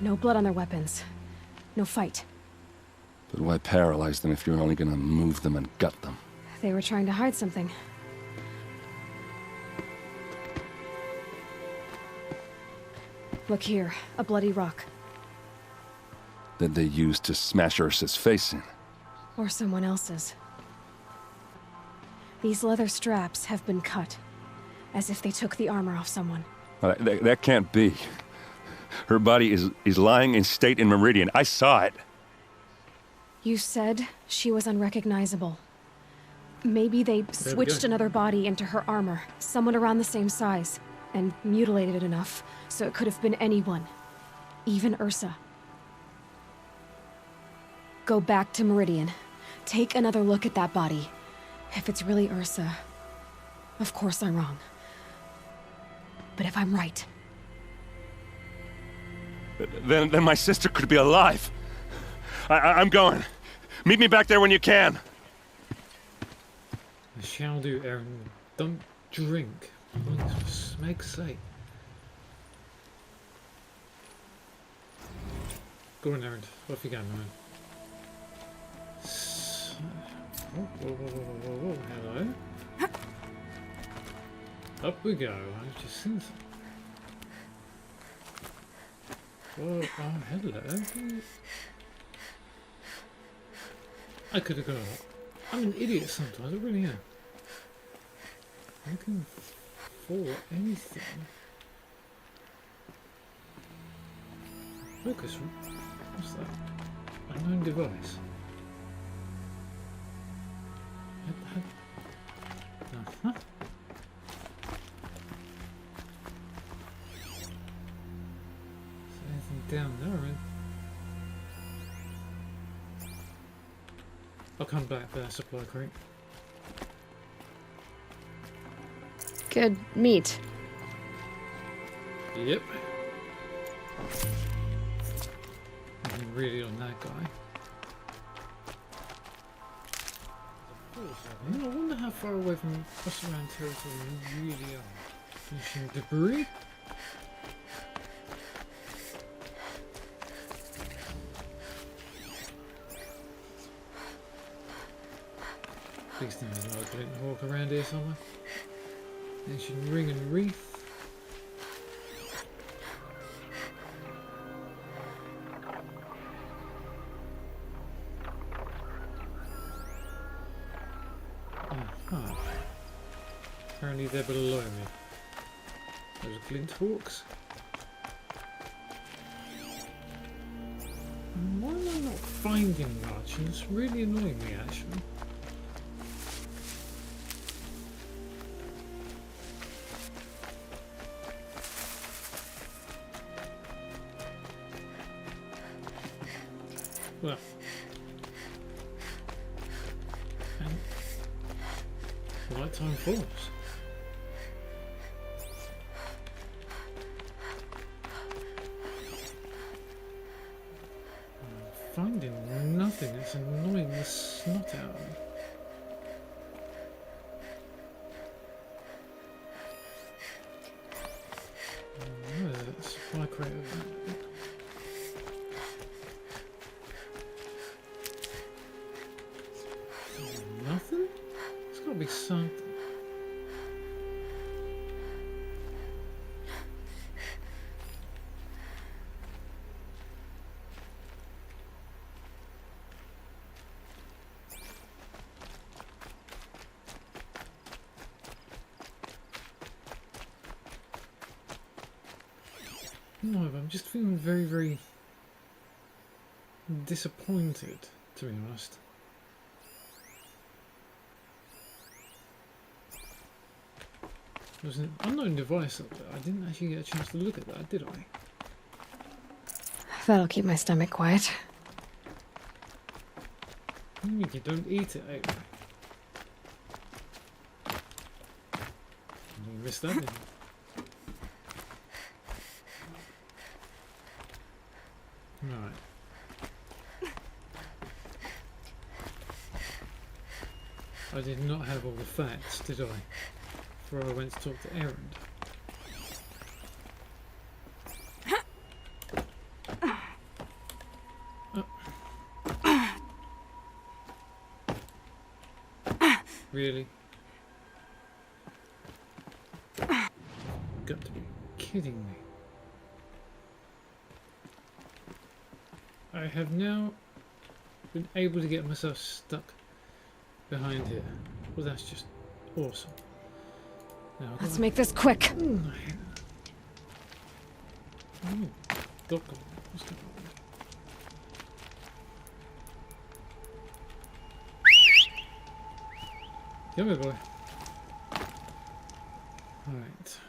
[SPEAKER 5] No blood on their weapons. No fight.
[SPEAKER 7] But why paralyze them if you're only gonna move them and gut them?
[SPEAKER 5] They were trying to hide something. Look here, a bloody rock.
[SPEAKER 7] That they used to smash Ursa's face in.
[SPEAKER 5] Or someone else's. These leather straps have been cut, as if they took the armor off someone.
[SPEAKER 7] That can't be. Her body is lying in state in Meridian. I saw it.
[SPEAKER 5] You said she was unrecognizable. Maybe they switched another body into her armor, someone around the same size, and mutilated it enough so it could have been anyone, even Ursa. Go back to Meridian. Take another look at that body. If it's really Ursa, of course I'm wrong. But if I'm right...
[SPEAKER 7] Then my sister could be alive. I'm going. Meet me back there when you can.
[SPEAKER 1] I shall do, Aaron. Don't drink. For smake's sake. Go on, Aaron. Off you go, man. Whoa. Hello. Up we go. I've just seen something. Whoa, oh, hello. I could have gone up. I'm an idiot sometimes, I really am. Looking for anything. Focus, what's that? Unknown device. Uh-huh. Is there anything down there? I'll come back for that supply crate.
[SPEAKER 5] Good meat.
[SPEAKER 1] Yep. I'm really on that guy. I wonder how far away from us around territory we really are. Finishing debris? Please tell me there's no glint hawk around here somewhere. Ancient ring and wreath. Aha. Apparently they're below me. Those glint hawks. Why am I not finding much? And it's really annoying me actually. Well, and right time falls. I'm finding nothing. It's annoying the snot out of me. Where is it? Supply crate of that. Nothing? It's got to be something. No, but I'm just feeling very, very disappointed, to be honest. There's an unknown device up there. I didn't actually get a chance to look at that, did I?
[SPEAKER 5] That'll keep my stomach quiet.
[SPEAKER 1] You don't eat it, eh? You missed that, didn't you? Right. I did not have all the facts, did I? Before I went to talk to Erend. Really? Got to be kidding me. I have now been able to get myself stuck behind here. Well, that's just awesome. Now,
[SPEAKER 5] Let's make this quick.
[SPEAKER 1] Oh, Doc, what's going on? Yummy boy. Alright.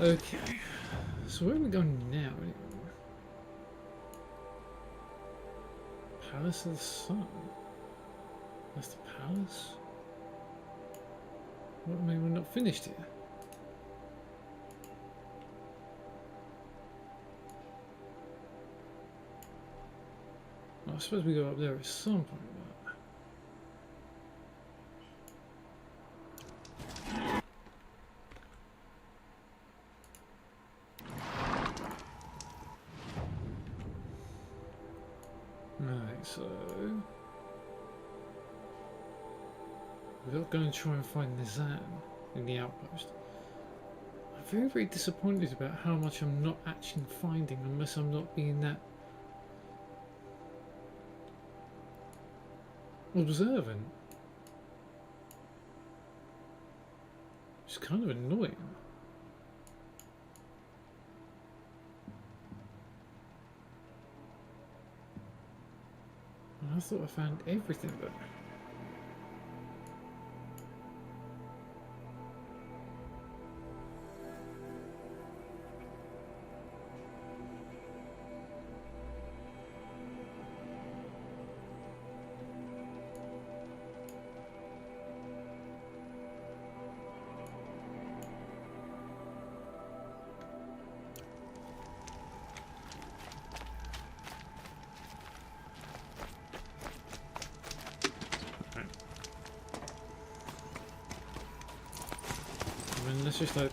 [SPEAKER 1] Okay. So where are we going now anyway? Palace of the Sun. That's the palace? What, I mean, we're not finished here. Well, I suppose we go up there at some point. Right, so we're going to try and find Nizam in the outpost. I'm very, very disappointed about how much I'm not actually finding unless I'm not being that observant. It's kind of annoying. I thought I found everything, but That's just like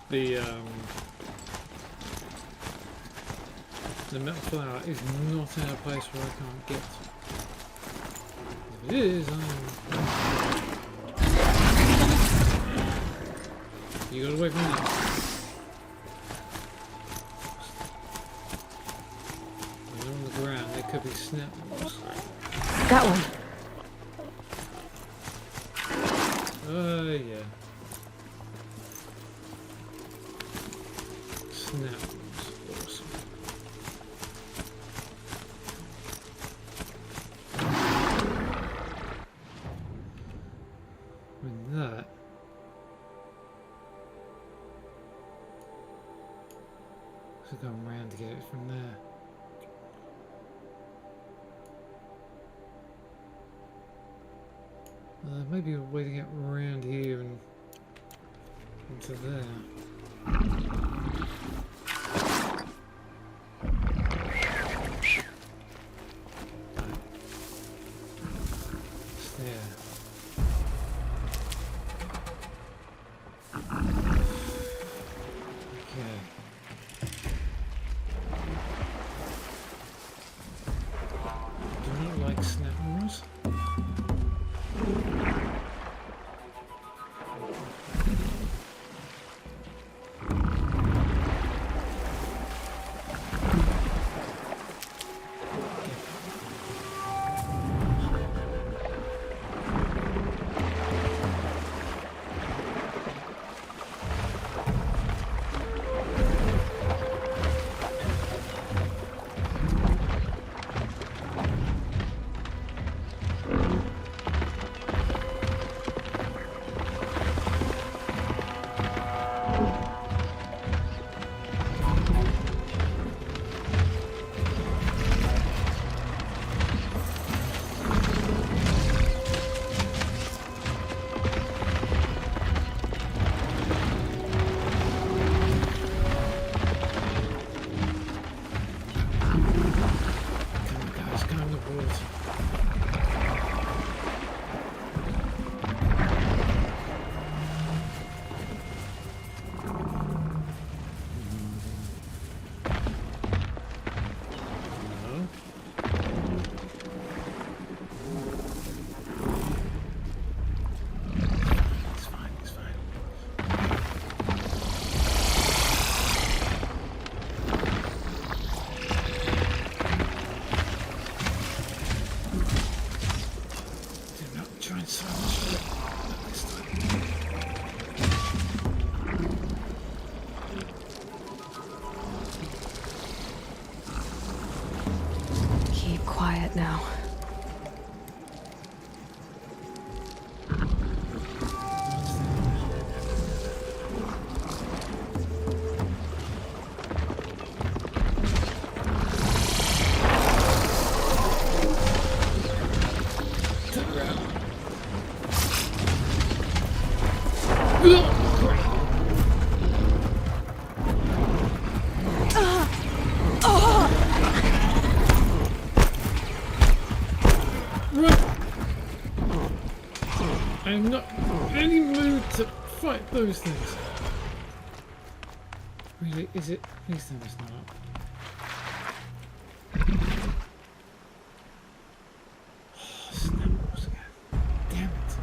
[SPEAKER 1] the metal flower is not in a place where I can't get. If it is, you got away from that. They're on the ground. They could be snap wolves.
[SPEAKER 5] Got one.
[SPEAKER 1] Yeah. Snap wolves. Awesome. With that. So going around to get it from there. Maybe a way to get around here and into there. It's there. Okay. Do not like snap wolves.
[SPEAKER 5] Now.
[SPEAKER 1] I'm not in any mood to fight those things. Really, is it? Please tell me it's not. Oh, snap wolves again. Damn it.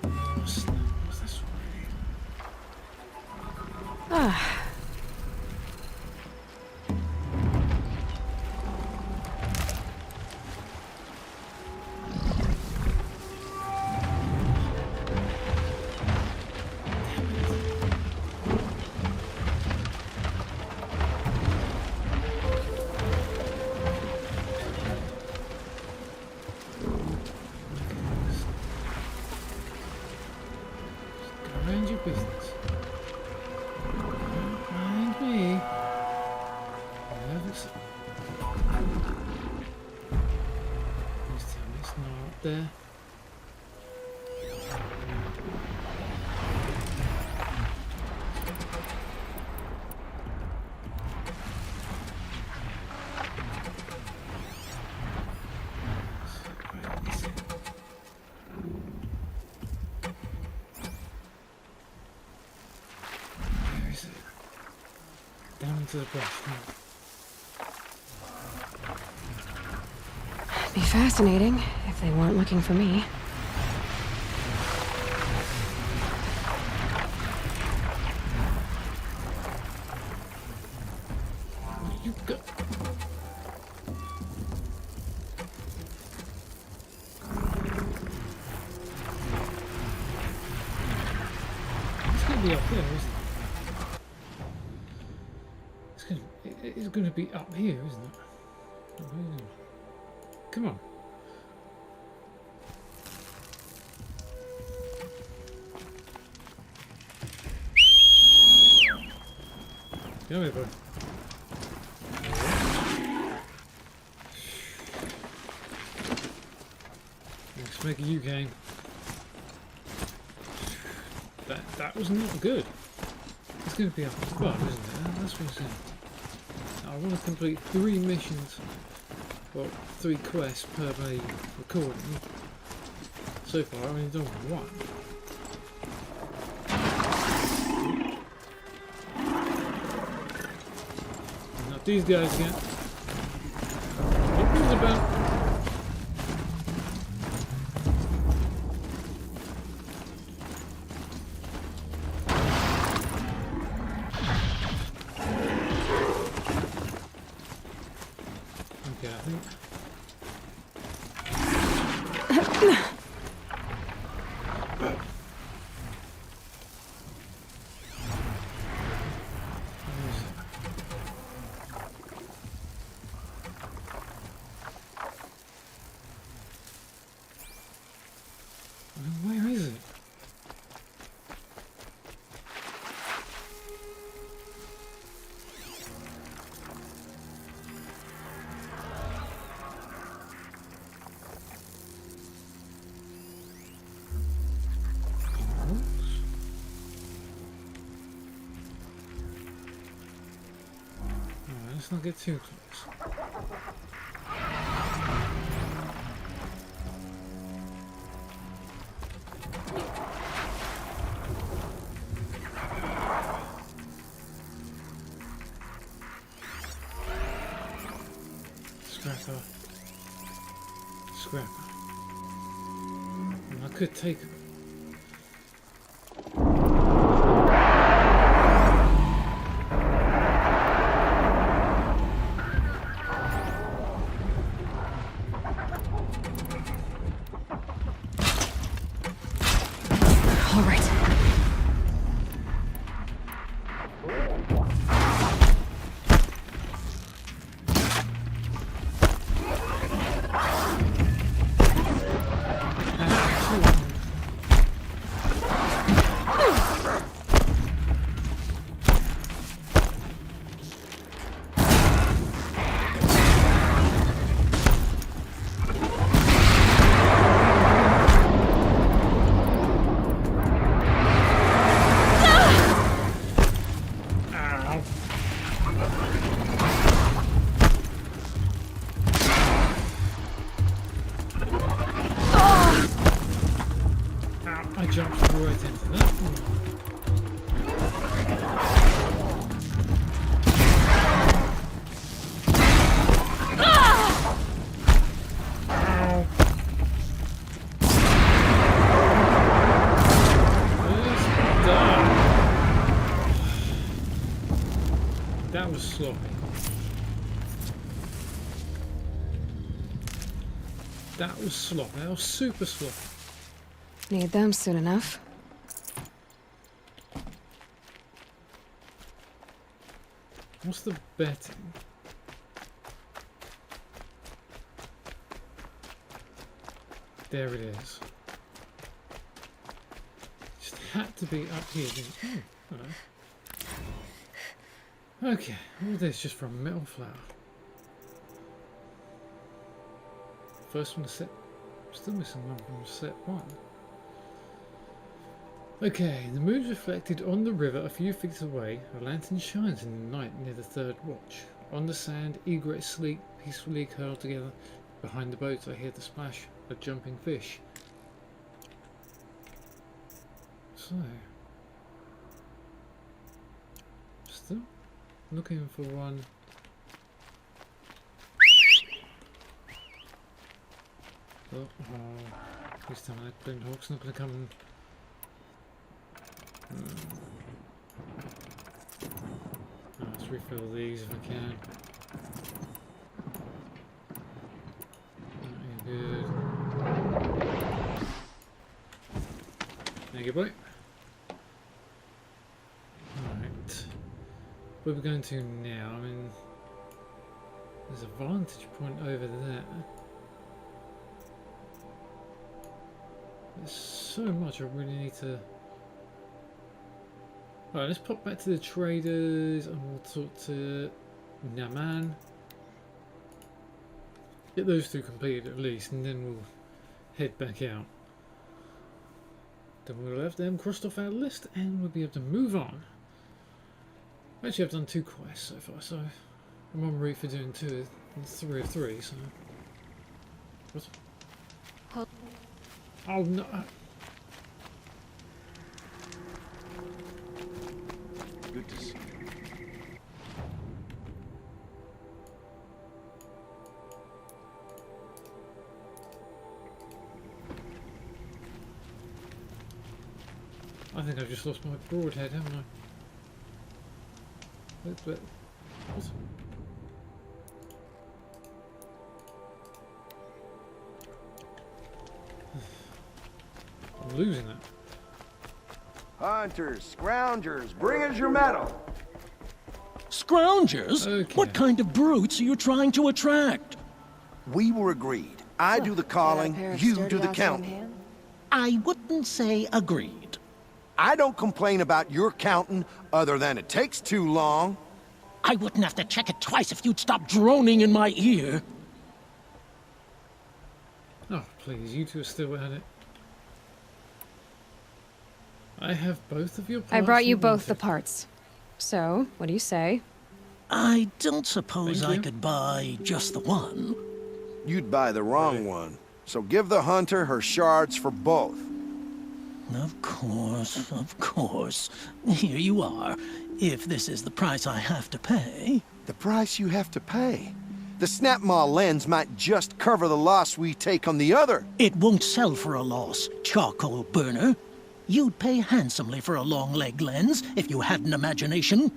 [SPEAKER 1] Oh, snap wolves, that's already.
[SPEAKER 5] Ah.
[SPEAKER 1] Mind your business. Don't mind me. Please tell me it's not up there. into the brush.
[SPEAKER 5] Be fascinating if they weren't looking for me.
[SPEAKER 1] You go. It's gonna be up there, isn't it? It's gonna be up here, isn't it? Come on. Come here, bud. Let's make a U-game. That was not good. It's going to be up above, isn't it? That's what I'm saying. I want to complete 3 missions, well, 3 quests per day recording. So far, I've only done 1. Not these guys again. What was it about? Okay, I think. Where is it? Alright, let's not get too close. Scrapper. Scrapper. I could take it.
[SPEAKER 5] All right.
[SPEAKER 1] I jumped right into that one. Ow. It's done. That was sloppy. That was sloppy. That was super sloppy.
[SPEAKER 5] Need them soon enough.
[SPEAKER 1] What's the betting? There it is. Just had to be up here. Didn't oh, hello. Okay, all this just from metal flower. First one to set. Still missing one from set 1. Okay, the moon's reflected on the river a few feet away. A lantern shines in the night near the 3rd watch. On the sand, egrets sleep, peacefully curled together. Behind the boat, I hear the splash of jumping fish. So, still Looking for one. Oh, this time that Flint Hawk's not going to come. Let's refill these if I can. Good. Thank you, boy. Alright. Where are we going to now? I mean, there's a vantage point over there. There's so much I really need to... Alright, let's pop back to the traders and we'll talk to Naman. Get those two completed at least, and then we'll head back out. Then we'll have them crossed off our list and we'll be able to move on. Actually, I've done 2 quests so far, so I'm on route for doing 2, 3 of 3, so... What? Oh no!
[SPEAKER 4] Good to see you.
[SPEAKER 1] I think I've just lost my broadhead, haven't I? What? I'm losing it.
[SPEAKER 9] Hunters, scroungers, bring us your metal.
[SPEAKER 10] Scroungers?
[SPEAKER 1] Okay.
[SPEAKER 10] What kind of brutes are you trying to attract?
[SPEAKER 9] We were agreed. I do the calling, you do the counting.
[SPEAKER 10] I wouldn't say agreed.
[SPEAKER 9] I don't complain about your counting, other than it takes too long.
[SPEAKER 10] I wouldn't have to check it twice if you'd stop droning in my ear.
[SPEAKER 1] Oh, please, you two are still at it. I have both of your parts.
[SPEAKER 5] I brought you both the
[SPEAKER 1] wanted.
[SPEAKER 5] parts. So, what do you say?
[SPEAKER 10] I don't suppose
[SPEAKER 1] Thank
[SPEAKER 10] I
[SPEAKER 1] you.
[SPEAKER 10] could buy just the one.
[SPEAKER 9] You'd buy the wrong one. So give the hunter her shards for both.
[SPEAKER 10] Of course, of course. Here you are. If this is the price I have to pay.
[SPEAKER 9] The price you have to pay. The Snapmaw lens might just cover the loss we take on the other.
[SPEAKER 10] It won't sell for a loss, charcoal burner. You'd pay handsomely for a long leg lens if you had an imagination.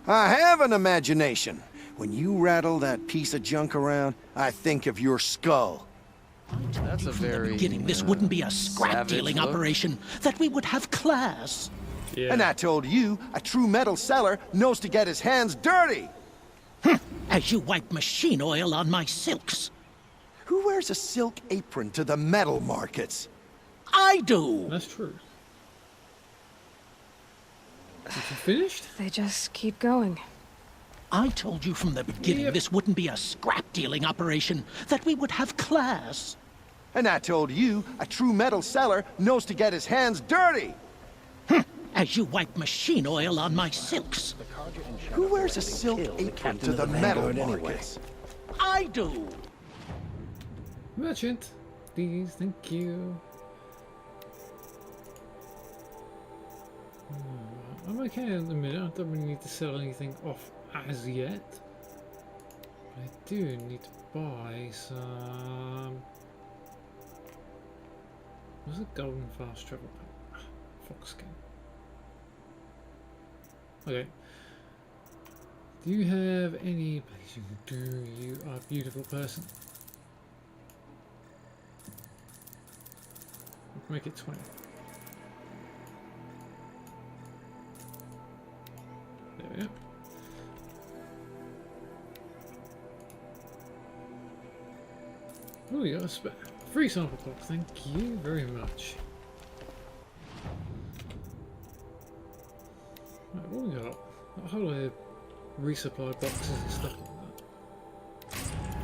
[SPEAKER 9] I have an imagination. When you rattle that piece of junk around, I think of your skull.
[SPEAKER 11] That's a
[SPEAKER 10] From the
[SPEAKER 11] very
[SPEAKER 10] beginning, this wouldn't be a scrap-dealing
[SPEAKER 11] savage look.
[SPEAKER 10] operation. That we would have class.
[SPEAKER 1] Yeah.
[SPEAKER 9] And I told you, a true metal seller knows to get his hands dirty.
[SPEAKER 10] As you wipe machine oil on my silks.
[SPEAKER 9] Who wears a silk apron to the metal markets?
[SPEAKER 10] I do.
[SPEAKER 1] That's true. Is it finished?
[SPEAKER 5] They just keep going.
[SPEAKER 10] I told you from the beginning
[SPEAKER 1] Yep.
[SPEAKER 10] this wouldn't be a scrap-dealing operation. That we would have class.
[SPEAKER 9] And I told you, a true metal seller knows to get his hands dirty.
[SPEAKER 10] As you wipe machine oil on my silks.
[SPEAKER 9] Who wears a silk apron to the metal markets?
[SPEAKER 10] I do.
[SPEAKER 1] Merchant, please, thank you. I'm okay in the minute. I don't really need to sell anything off as yet. But I do need to buy some. What's a golden fast travel pack? Fox skin. Okay. Do you have any? Please, you do. You are a beautiful person. Make it 20. There we go. Oh, you got a free sample box. Thank you very much. Right, what we got? A whole lot of resupply boxes and stuff like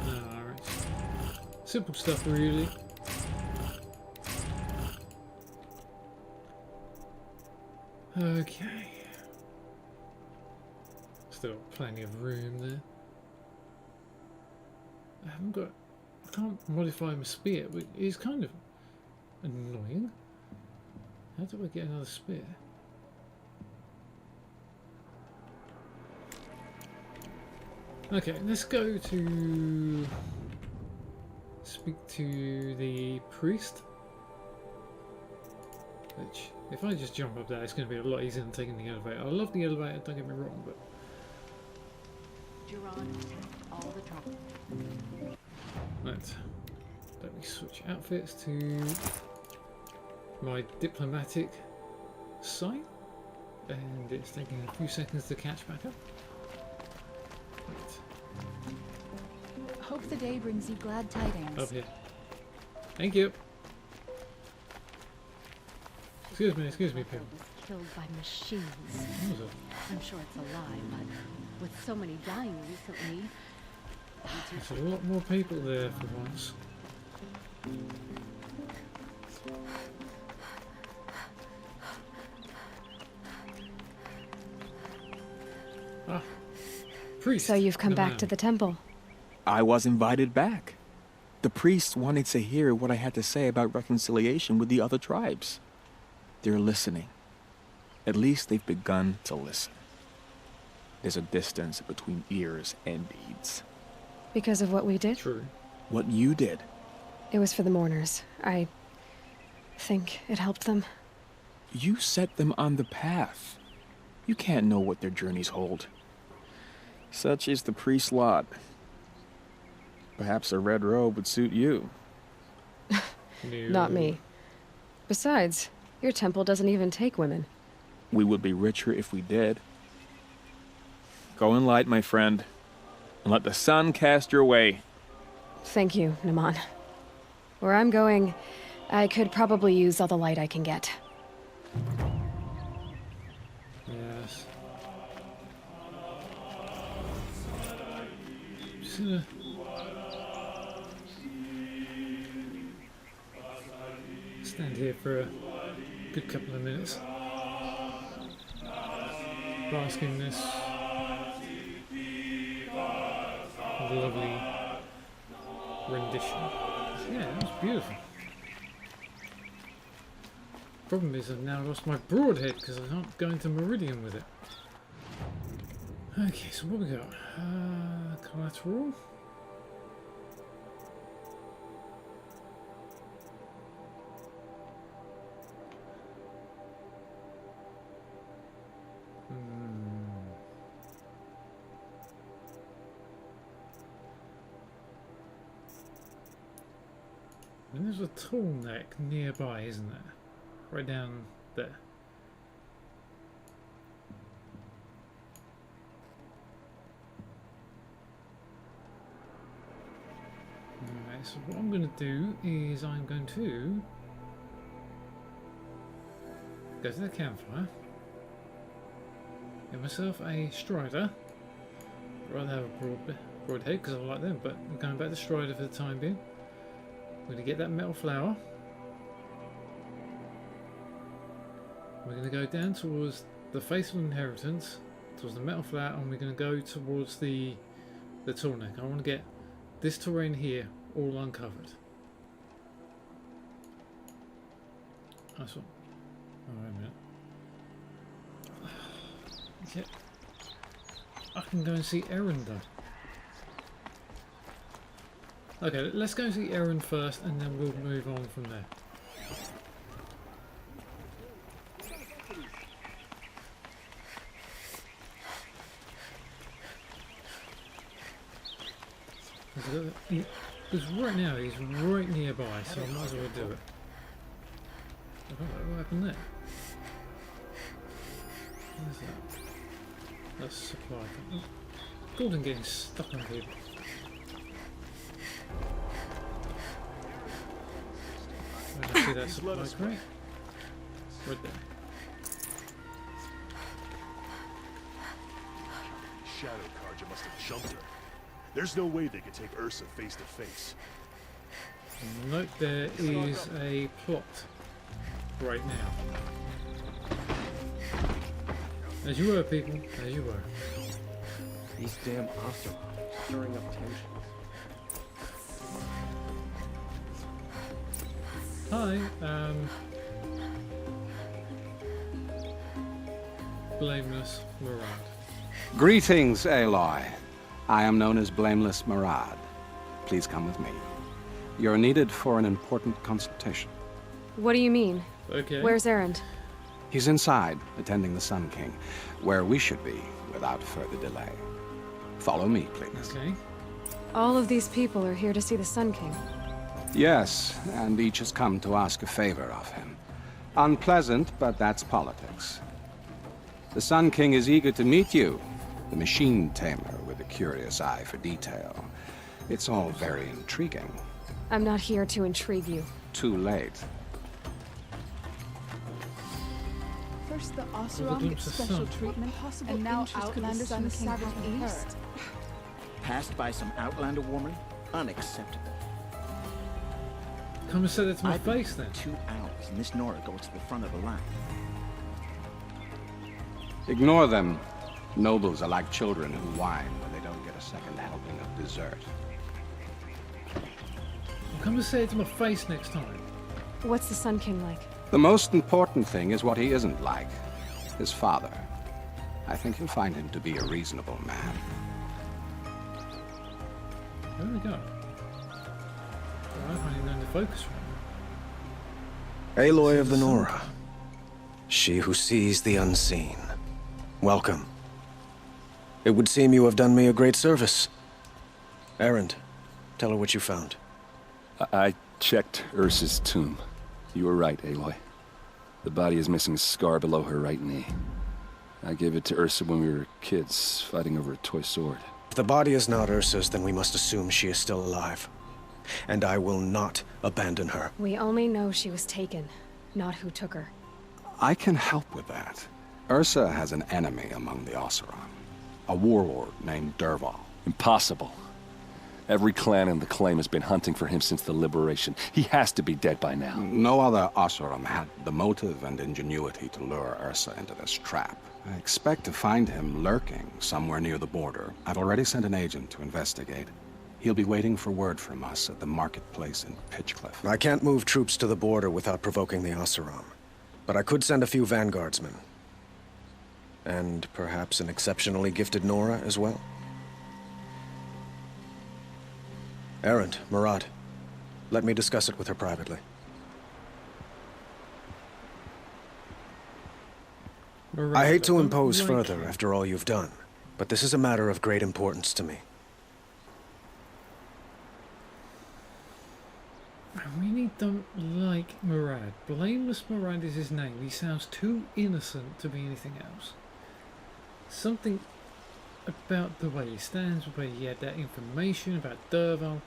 [SPEAKER 1] that. Alright. Simple stuff, really. Okay. Still plenty of room there. I haven't got. I can't modify my spear, which is kind of annoying. How do I get another spear? Okay, let's go to speak to the priest. Which, if I just jump up there, it's going to be a lot easier than taking the elevator. I love the elevator, don't get me wrong, but...
[SPEAKER 2] all the trouble.
[SPEAKER 1] Right. Let me switch outfits to my diplomatic site. And it's taking a few seconds to catch back up. Right.
[SPEAKER 2] Hope the day brings you glad tidings.
[SPEAKER 1] Up here. Thank you. Excuse me, people.
[SPEAKER 2] Was killed by machines.
[SPEAKER 1] What was it?
[SPEAKER 2] I'm sure it's a lie, but with so many dying recently,
[SPEAKER 1] There's a lot more people there for once. Ah, priest.
[SPEAKER 5] So you've come
[SPEAKER 1] the
[SPEAKER 5] back
[SPEAKER 1] man.
[SPEAKER 5] to the temple.
[SPEAKER 11] I was invited back. The priests wanted to hear what I had to say about reconciliation with the other tribes. They're listening. At least they've begun to listen. There's a distance between ears and deeds.
[SPEAKER 5] Because of what we did?
[SPEAKER 1] True.
[SPEAKER 11] What you did.
[SPEAKER 5] It was for the mourners. I think it helped them.
[SPEAKER 11] You set them on the path. You can't know what their journeys hold. Such is the priest's lot. Perhaps a red robe would suit you.
[SPEAKER 5] Not me. Besides, your temple doesn't even take women.
[SPEAKER 11] We would be richer if we did. Go in light, my friend, and let the sun cast your way.
[SPEAKER 5] Thank you, Naman. Where I'm going, I could probably use all the light I can get.
[SPEAKER 1] Yes. Just gonna... stand here for a good couple of minutes. Bask in this lovely rendition. Yeah, that was beautiful. Problem is I've now lost my broadhead because I can't go into Meridian with it. Okay, so what we got? Collateral. And there's a tall neck nearby, isn't there? Right down there. Alright, so what I'm going to do is I'm going to go to the campfire, get myself a Strider. I'd rather have a broadhead because I like them, but I'm going back to Strider for the time being. We're going to get that metal flower. We're going to go down towards the Faithful Inheritance, towards the metal flower, and we're going to go towards the tall neck. I want to get this terrain here all uncovered. That's what. Oh, wait a minute. Yeah. I can go and see Eren though. Okay, let's go see Eren first and then we'll move on from there. Because right now he's right nearby, so I might as well do it. What happened there? What is that? That's supply. Oh, Gordon getting stuck on people. I see that supply crate. Right there.
[SPEAKER 8] Shadow Carja must have jumped her. There's no way they could take Ursa face to face.
[SPEAKER 1] Note there is a plot right now. As you were, people. As you were.
[SPEAKER 12] These damn Oseram stirring up tension.
[SPEAKER 1] Hi, Blameless Murad.
[SPEAKER 9] Greetings, Aloy.
[SPEAKER 13] I am known as Blameless Murad. Please come with me. You're needed for an important consultation.
[SPEAKER 5] What do you mean?
[SPEAKER 1] Okay.
[SPEAKER 5] Where's Erend?
[SPEAKER 13] He's inside, attending the Sun King, where we should be without further delay. Follow me, please.
[SPEAKER 1] Okay.
[SPEAKER 5] All of these people are here to see the Sun King.
[SPEAKER 13] Yes, and each has come to ask a favor of him. Unpleasant, but that's politics. The Sun King is eager to meet you, the machine tamer with a curious eye for detail. It's all very intriguing.
[SPEAKER 5] I'm not here to intrigue you.
[SPEAKER 13] Too late.
[SPEAKER 14] First the Oseram gets special treatment, and now Outlanders from the Savage East.
[SPEAKER 15] Passed by some Outlander woman? Unacceptable.
[SPEAKER 1] Come and say that to my face then.
[SPEAKER 15] 2 hours, and this Nora goes to the front of the line.
[SPEAKER 13] Ignore them. Nobles are like children who whine when they don't get a second helping of dessert.
[SPEAKER 1] Come and say it to my face next time.
[SPEAKER 5] What's the Sun King like?
[SPEAKER 13] The most important thing is what he isn't like. His father. I think you'll find him to be a reasonable man.
[SPEAKER 1] There we go. Alright, I need to learn the focus from.
[SPEAKER 9] Aloy of the Nora. She who sees the unseen. Welcome. It would seem you have done me a great service. Erend, tell her what you found.
[SPEAKER 7] I checked Ursa's tomb. You were right, Aloy. The body is missing a scar below her right knee. I gave it to Ursa when we were kids, fighting over a toy sword.
[SPEAKER 9] If the body is not Ursa's, then we must assume she is still alive. And I will not abandon her.
[SPEAKER 5] We only know she was taken, not who took her.
[SPEAKER 13] I can help with that. Ursa has an enemy among the Oseram. A warlord named Dervahl.
[SPEAKER 7] Impossible. Every clan in the claim has been hunting for him since the liberation. He has to be dead by now.
[SPEAKER 13] No other Oseram had the motive and ingenuity to lure Ursa into this trap. I expect to find him lurking somewhere near the border. I've already sent an agent to investigate. He'll be waiting for word from us at the marketplace in Pitchcliff.
[SPEAKER 9] I can't move troops to the border without provoking the Oseram. But I could send a few vanguardsmen. And perhaps an exceptionally gifted Nora as well. Erend, Murad, let me discuss it with her privately. I hate to impose further after all you've done, but this is a matter of great importance to me.
[SPEAKER 1] I really don't like Murad. Blameless Murad is his name. He sounds too innocent to be anything else. Something about the way he stands, the way he had that information about Dervahl.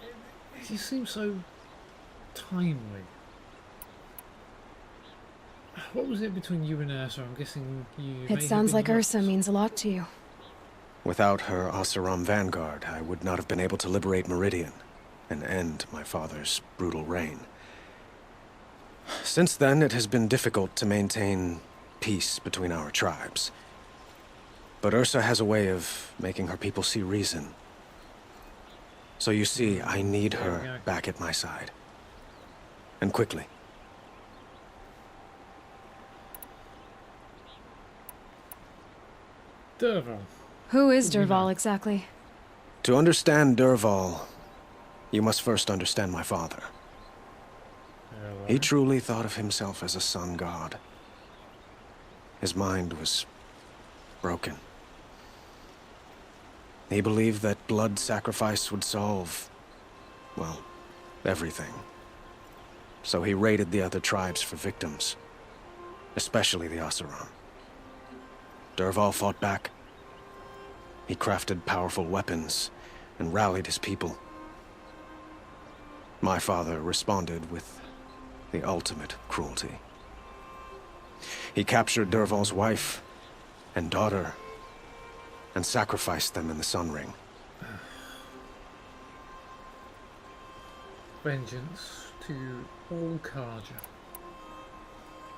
[SPEAKER 1] It just seems so timely. What was it between you and Ursa? I'm guessing you...
[SPEAKER 5] It sounds like Ursa means a lot to you.
[SPEAKER 9] Without her Oseram vanguard, I would not have been able to liberate Meridian and end my father's brutal reign. Since then, it has been difficult to maintain peace between our tribes. But Ursa has a way of making her people see reason. So you see, I need her back at my side. And quickly.
[SPEAKER 1] Dervahl.
[SPEAKER 5] Who is Dervahl exactly?
[SPEAKER 9] To understand Dervahl, you must first understand my father. He truly thought of himself as a sun god. His mind was broken. He believed that blood sacrifice would solve, well, everything. So he raided the other tribes for victims, especially the Oseram. Dervahl fought back. He crafted powerful weapons and rallied his people. My father responded with the ultimate cruelty. He captured Dervahl's wife and daughter and sacrificed them in the Sun Ring.
[SPEAKER 1] Vengeance to all Carja.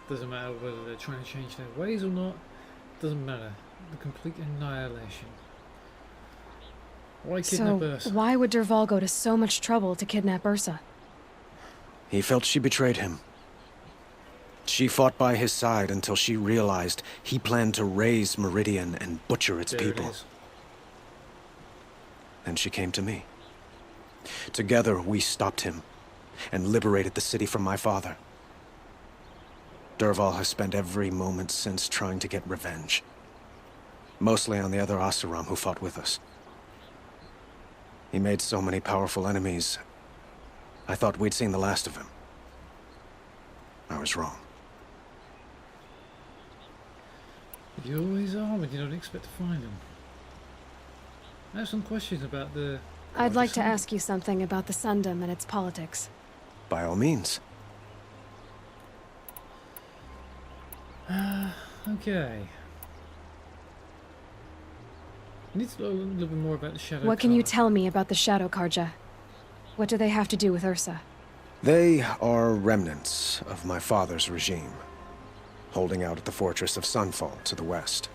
[SPEAKER 1] Doesn't matter whether they're trying to change their ways or not. Doesn't matter. The complete annihilation. Why kidnap Ursa?
[SPEAKER 5] Why would Dervahl go to so much trouble to kidnap Ursa?
[SPEAKER 9] He felt she betrayed him. She fought by his side until she realized he planned to raise Meridian and butcher its people. and she came to me. Together, we stopped him and liberated the city from my father. Dervahl has spent every moment since trying to get revenge. Mostly on the other Oseram who fought with us. He made so many powerful enemies, I thought we'd seen the last of him. I was wrong.
[SPEAKER 1] You always are when you don't expect to find them. I have some questions about the...
[SPEAKER 5] I'd like to ask you something about the Sundom and its politics.
[SPEAKER 9] By all means.
[SPEAKER 1] Okay. I need to know a little bit more about the Shadow
[SPEAKER 5] What can you
[SPEAKER 1] Carja.
[SPEAKER 5] tell me about the Shadow Carja? What do they have to do with Ursa?
[SPEAKER 9] They are remnants of my father's regime, holding out at the fortress of Sunfall to the west.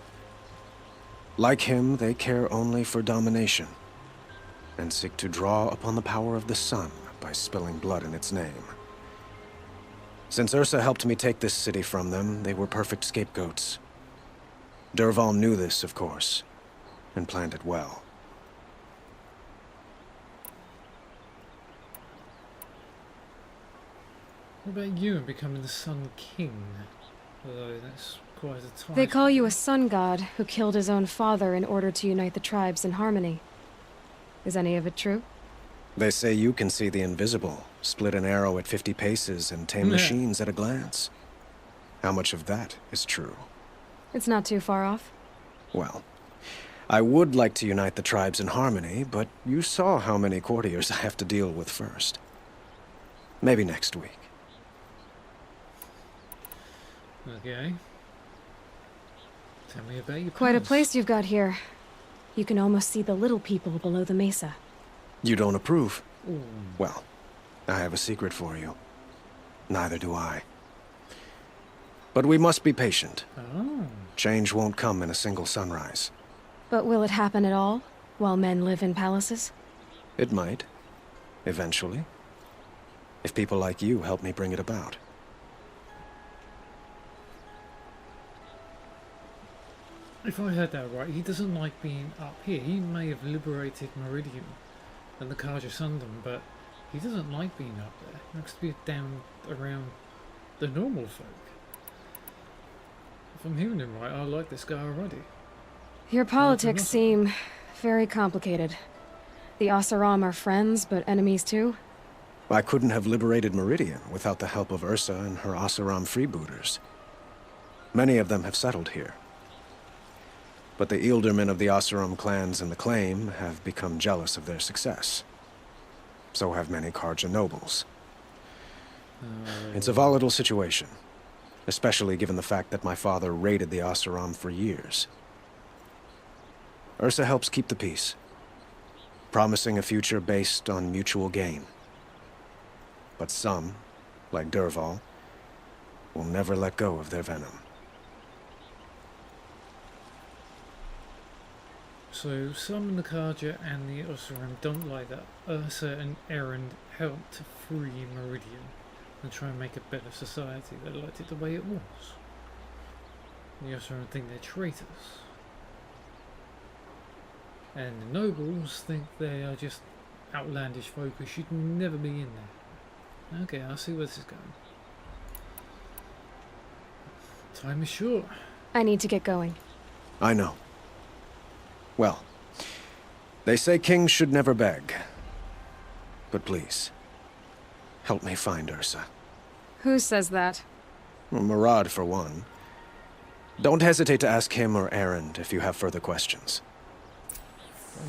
[SPEAKER 9] Like him, they care only for domination, and seek to draw upon the power of the sun by spilling blood in its name. Since Ursa helped me take this city from them, they were perfect scapegoats. Dervahl knew this, of course, and planned it well.
[SPEAKER 1] What about you and becoming the Sun King? Although that's quite a title.
[SPEAKER 5] They call you a sun god who killed his own father in order to unite the tribes in harmony. Is any of it true?
[SPEAKER 9] They say you can see the invisible, split an arrow at 50 paces, and tame machines at a glance. How much of that is true?
[SPEAKER 5] It's not too far off.
[SPEAKER 9] Well, I would like to unite the tribes in harmony, but you saw how many courtiers I have to deal with first. Maybe next week.
[SPEAKER 1] Okay. Tell me about your
[SPEAKER 5] Quite a
[SPEAKER 1] past.
[SPEAKER 5] place you've got here. You can almost see the little people below the mesa.
[SPEAKER 9] You don't approve?
[SPEAKER 1] Ooh.
[SPEAKER 9] Well, I have a secret for you. Neither do I. But we must be patient.
[SPEAKER 1] Oh.
[SPEAKER 9] Change won't come in a single sunrise.
[SPEAKER 5] But will it happen at all, while men live in palaces?
[SPEAKER 9] It might. Eventually. If people like you help me bring it about.
[SPEAKER 1] If I heard that right, he doesn't like being up here. He may have liberated Meridian and the Carja Sundom, but he doesn't like being up there. He likes to be down around the normal folk. If I'm hearing him right, I like this guy already.
[SPEAKER 5] Your politics seem very complicated. The Oseram are friends, but enemies too?
[SPEAKER 9] I couldn't have liberated Meridian without the help of Ursa and her Oseram freebooters. Many of them have settled here. But the Ealdormen of the Oseram clans in the Claim have become jealous of their success. So have many Carja nobles. It's a volatile situation, especially given the fact that my father raided the Oseram for years. Ursa helps keep the peace, promising a future based on mutual gain. But some, like Dervahl, will never let go of their venom.
[SPEAKER 1] So some in the Carja and the Oseram don't like that Ursa and Erend helped to free Meridian and try and make a better society. They liked it the way it was. The Oseram think they're traitors. And the nobles think they are just outlandish folk who should never be in there. Okay, I see where this is going. Time is short.
[SPEAKER 5] I need to get going.
[SPEAKER 9] I know. Well, they say kings should never beg. But please, help me find Ursa.
[SPEAKER 5] Who says that?
[SPEAKER 9] Well, Murad, for one. Don't hesitate to ask him or Erend if you have further questions.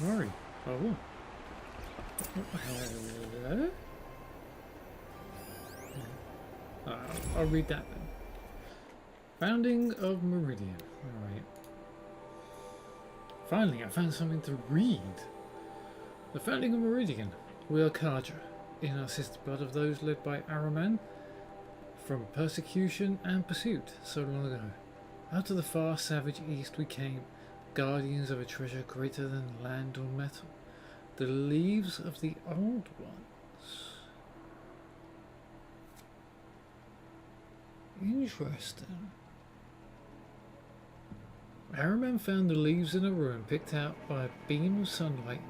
[SPEAKER 1] Don't worry, I will. Hello? I'll read that then. Founding of Meridian. Alright. Finally, I found something to read. The founding of Meridian. We are Carja, in our sister blood of those led by Ahriman, from persecution and pursuit so long ago. Out of the far savage east we came, guardians of a treasure greater than land or metal, the leaves of the old ones. Interesting. Ahriman found the leaves in a ruin picked out by a beam of sunlight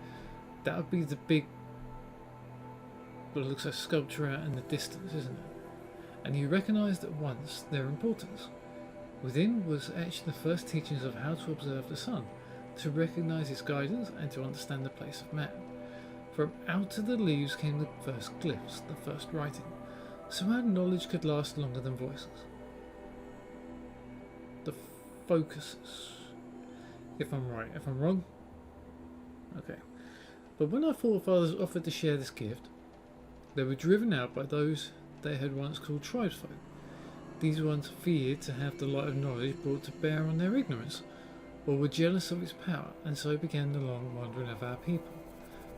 [SPEAKER 1] That would be the big, what looks like sculpture out in the distance, isn't it? And he recognised at once their importance. Within was etched the first teachings of how to observe the sun, to recognise its guidance and to understand the place of man. From out of the leaves came the first glyphs, the first writing, so our knowledge could last longer than voices. The focuses. If I'm right, if I'm wrong, okay. But when our forefathers offered to share this gift, they were driven out by those they had once called tribesfolk. These ones feared to have the light of knowledge brought to bear on their ignorance, or were jealous of its power, and so began the long wandering of our people,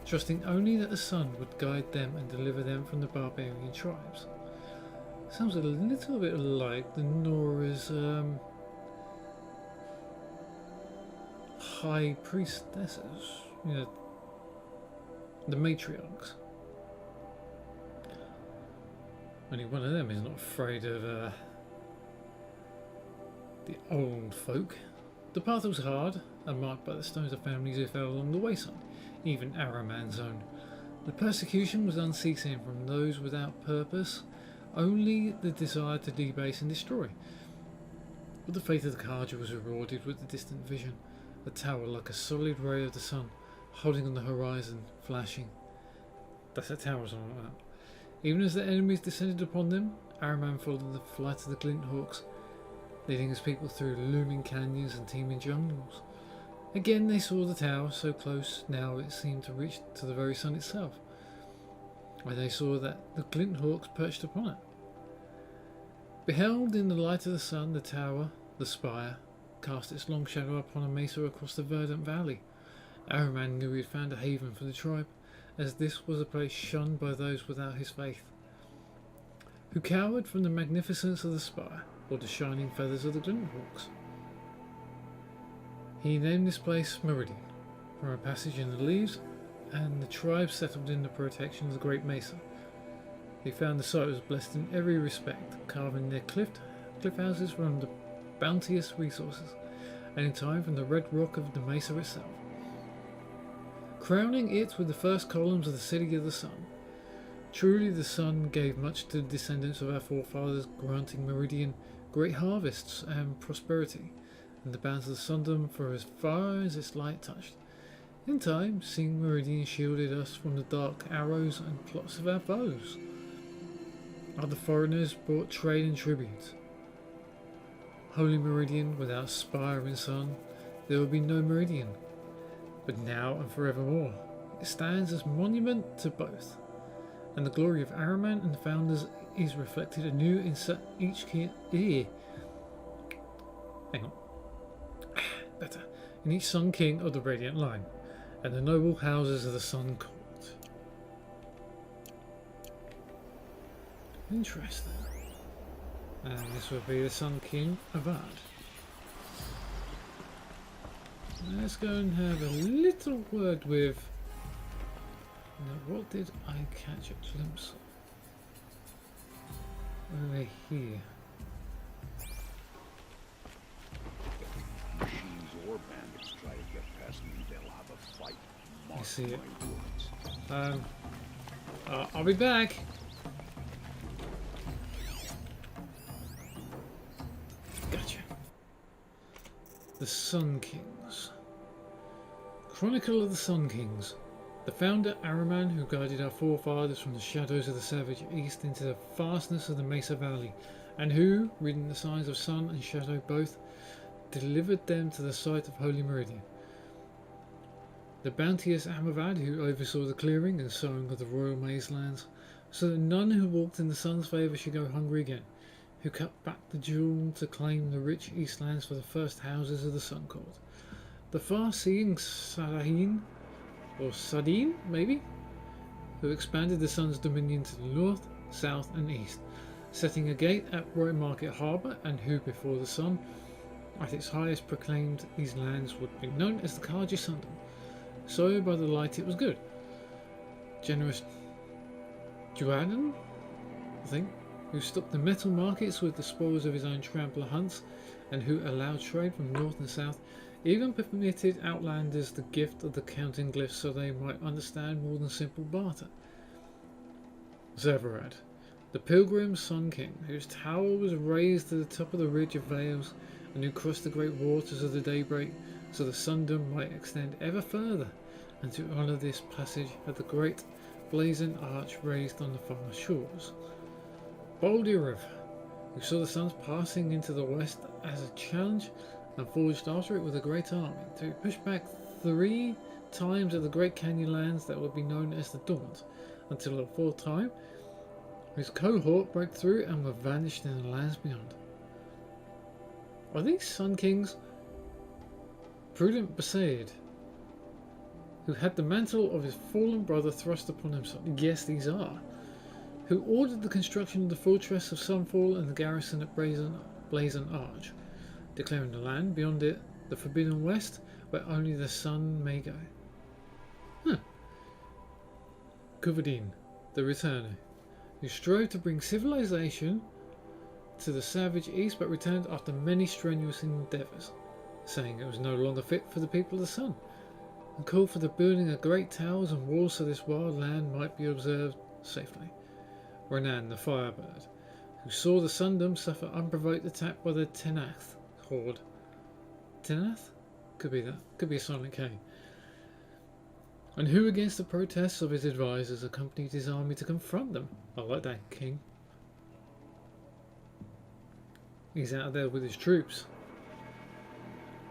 [SPEAKER 1] trusting only that the sun would guide them and deliver them from the barbarian tribes. Sounds a little bit like the Nora's high priestesses, you know, the matriarchs. Only one of them is not afraid of the old folk. The path was hard and marked by the stones of families who fell along the wayside, even Araman's own. The persecution was unceasing from those without purpose, only the desire to debase and destroy. But the fate of the Carja was rewarded with the distant vision, a tower like a solid ray of the sun, holding on the horizon, flashing. That's a tower's all about. Even as the enemies descended upon them, Araman followed the flight of the glint hawks, leading his people through looming canyons and teeming jungles. Again they saw the tower, so close now it seemed to reach to the very sun itself, where they saw that the glint hawks perched upon it. Beheld in the light of the sun, the tower, the spire, cast its long shadow upon a mesa across the verdant valley. Araman knew he had found a haven for the tribe, as this was a place shunned by those without his faith, who cowered from the magnificence of the spire or the shining feathers of the glint hawks. He named this place Meridian, from a passage in the leaves, and the tribe settled in the protection of the great mesa. They found the site was blessed in every respect, carving their cliff houses from the bounteous resources, and in time from the red rock of the mesa itself, crowning it with the first columns of the City of the Sun. Truly the sun gave much to the descendants of our forefathers, granting Meridian great harvests and prosperity, and the bounds of the sundom for as far as its light touched. In time, seeing Meridian shielded us from the dark arrows and plots of our foes. Other foreigners brought trade and tribute. Holy Meridian, without spire and sun, there would be no Meridian. But now and forevermore, it stands as monument to both, and the glory of Araman and the founders is reflected anew in each king. Better. In each Sun King of the Radiant line, and the noble houses of the Sun Court. Interesting. And this will be the Sun King Avad. Let's go and have a little word with... Now, what did I catch a glimpse of? Over here.
[SPEAKER 6] Machines or bandits try to get past me, they'll have a fight.
[SPEAKER 1] I see it. I'll be back. Gotcha. The Sun Kings. Chronicle of the Sun Kings. The founder Araman, who guided our forefathers from the shadows of the savage east into the fastness of the Mesa Valley, and who, reading the signs of sun and shadow both, delivered them to the site of Holy Meridian. The bounteous Amavad, who oversaw the clearing and sowing of the royal maize lands, so that none who walked in the sun's favour should go hungry again, who cut back the jewel to claim the rich eastlands for the first houses of the Sun Court. The far-seeing Sadahin, or Sadin, maybe, who expanded the sun's dominion to the north, south and east, setting a gate at Roy Market Harbour, and who, before the sun, at its highest proclaimed these lands would be known as the Carja Sundom. So by the light it was good. Generous Juadan, I think, who stocked the metal markets with the spoils of his own trampler hunts, and who allowed trade from north and south, even permitted outlanders the gift of the counting glyphs so they might understand more than simple barter. Zevrad, the pilgrim Sun King, whose tower was raised to the top of the ridge of Vales, and who crossed the great waters of the daybreak, so the Sundom might extend ever further, and to honour this passage had the great blazoned arch raised on the far shores. Boldirov, who saw the suns passing into the west as a challenge, and forged after it with a great army, to push back 3 times at the great canyon lands that would be known as the Dawns, until at 4th time his cohort broke through and were vanished in the lands beyond. Are these Sun Kings Prudent Besaid, who had the mantle of his fallen brother thrust upon himself? Yes, these are. Who ordered the construction of the fortress of Sunfall and the garrison at Blazon Arch, declaring the land beyond it the Forbidden West, where only the sun may go. Kuvadin, the Returner, who strove to bring civilization to the savage east but returned after many strenuous endeavours, saying it was no longer fit for the people of the sun, and called for the building of great towers and walls so this wild land might be observed safely. Renan, the Firebird, who saw the Sundom suffer unprovoked attack by the Tenath horde. Tenath? Could be that. Could be a silent K. And who, against the protests of his advisors, accompanied his army to confront them. I like that, King. He's out there with his troops.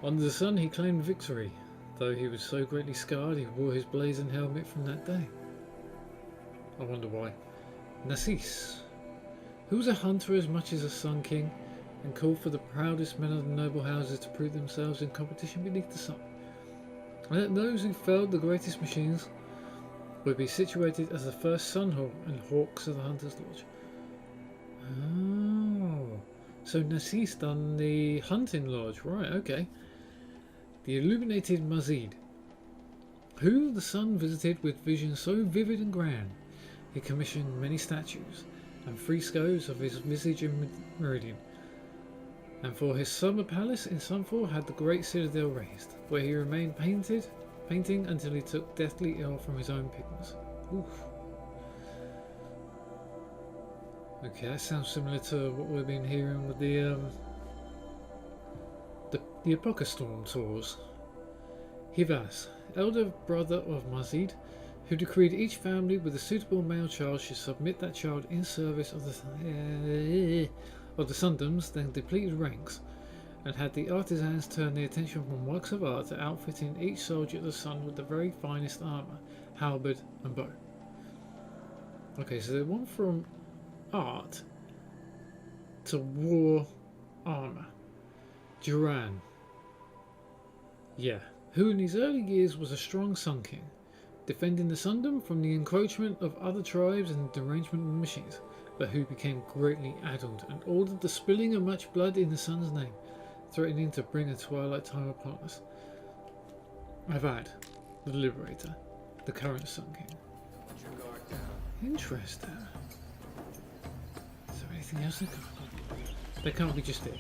[SPEAKER 1] Under the sun he claimed victory, though he was so greatly scarred he wore his blazoned helmet from that day. I wonder why. Nassis, who was a hunter as much as a Sun King, and called for the proudest men of the noble houses to prove themselves in competition beneath the sun, and that those who felled the greatest machines would be situated as the first Sun Hawk and Hawks of the Hunter's Lodge. Oh, so Nassis done the hunting lodge, right? Okay. The illuminated Mazid, who the sun visited with visions so vivid and grand, he commissioned many statues and frescoes of his visage in Meridian, and for his summer palace in Sunfall had the great citadel raised, where he remained painting until he took deathly ill from his own pigments. Oof. Okay, that sounds similar to what we've been hearing with the Apocastorm tours. Hivas, elder brother of Mazid, who decreed each family with a suitable male child should submit that child in service of the Sundoms, then depleted ranks, and had the artisans turn their attention from works of art to outfitting each soldier of the sun with the very finest armour, halberd and bow. Okay, so they went from art to war armour. Duran, who in his early years was a strong Sun King, defending the Sundom from the encroachment of other tribes and the derangement of machines, but who became greatly addled and ordered the spilling of much blood in the sun's name, threatening to bring a twilight time upon us. Avad, the Liberator, the current Sun King. Interesting. Is there anything else they can't be just it.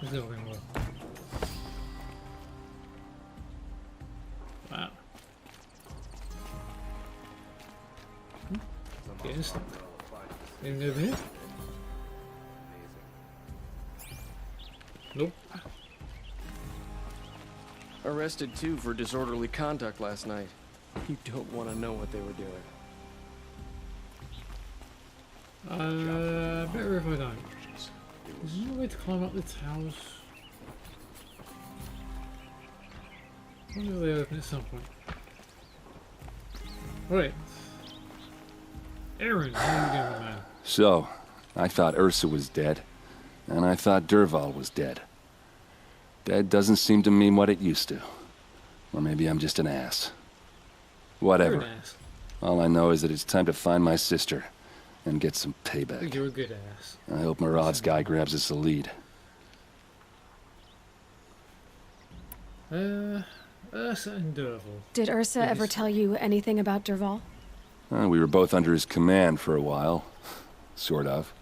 [SPEAKER 1] There's got to be more. Wow. Getting stuck. Anything over here? Nope.
[SPEAKER 12] Arrested 2 for disorderly conduct last night. You don't want to know what they were doing.
[SPEAKER 1] Better if I don't. Is there no way to climb up the towers? I wonder if they open at some point. Right. Aaron, how are you doing, man?
[SPEAKER 7] So, I thought Ursa was dead, and I thought Dervahl was dead. Dead doesn't seem to mean what it used to. Or maybe I'm just an ass. Whatever.
[SPEAKER 1] You're an ass.
[SPEAKER 7] All I know is that it's time to find my sister and get some
[SPEAKER 1] I
[SPEAKER 7] payback.
[SPEAKER 1] think you're a good ass.
[SPEAKER 7] I hope Murad's guy grabs us the lead.
[SPEAKER 1] Ursa and Dervahl.
[SPEAKER 5] Did Ursa ever tell you anything about Dervahl?
[SPEAKER 7] We were both under his command for a while. Sort of.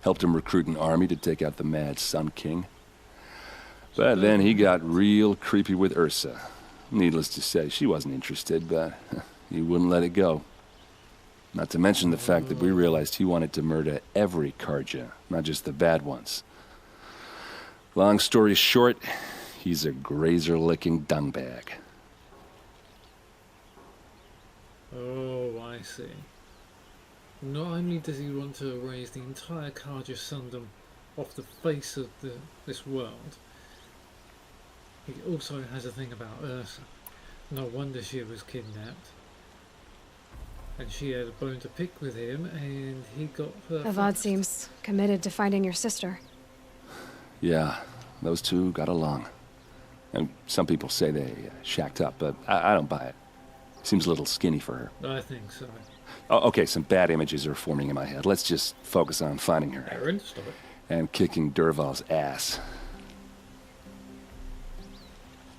[SPEAKER 7] Helped him recruit an army to take out the Mad Sun King. But then he got real creepy with Ursa. Needless to say, she wasn't interested, but he wouldn't let it go. Not to mention the fact that we realized he wanted to murder every Carja, not just the bad ones. Long story short, he's a grazer-licking dungbag.
[SPEAKER 1] Oh, I see. Not only does he want to erase the entire Carja Sundom off the face of this world, he also has a thing about Ursa. No wonder she was kidnapped. And she had a bone to pick with him, and he got her
[SPEAKER 5] Avad
[SPEAKER 1] first.
[SPEAKER 5] seems committed to finding your sister.
[SPEAKER 7] Yeah, those two got along. And some people say they shacked up, but I don't buy it. Seems a little skinny for her.
[SPEAKER 1] I think so.
[SPEAKER 7] Oh, okay, some bad images are forming in my head. Let's just focus on finding her.
[SPEAKER 1] Erend, stop it.
[SPEAKER 7] And kicking Dervahl's ass.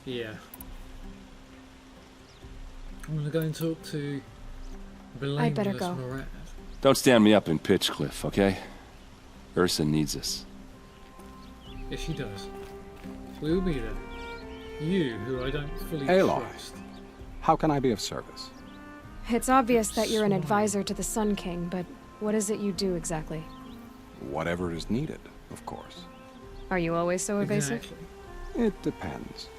[SPEAKER 1] Yeah. I'm gonna go and talk to
[SPEAKER 5] I'd better
[SPEAKER 1] Blameless
[SPEAKER 5] go.
[SPEAKER 1] Marad.
[SPEAKER 7] Don't stand me up in Pitchcliff, okay? Ursa needs us.
[SPEAKER 1] If she does, we'll be there. You, who I don't fully
[SPEAKER 13] Aloy,
[SPEAKER 1] trust.
[SPEAKER 13] how can I be of service?
[SPEAKER 5] It's obvious that you're an advisor to the Sun King, but what is it you do exactly?
[SPEAKER 13] Whatever is needed, of course.
[SPEAKER 5] Are you always so evasive?
[SPEAKER 1] Exactly.
[SPEAKER 13] It depends.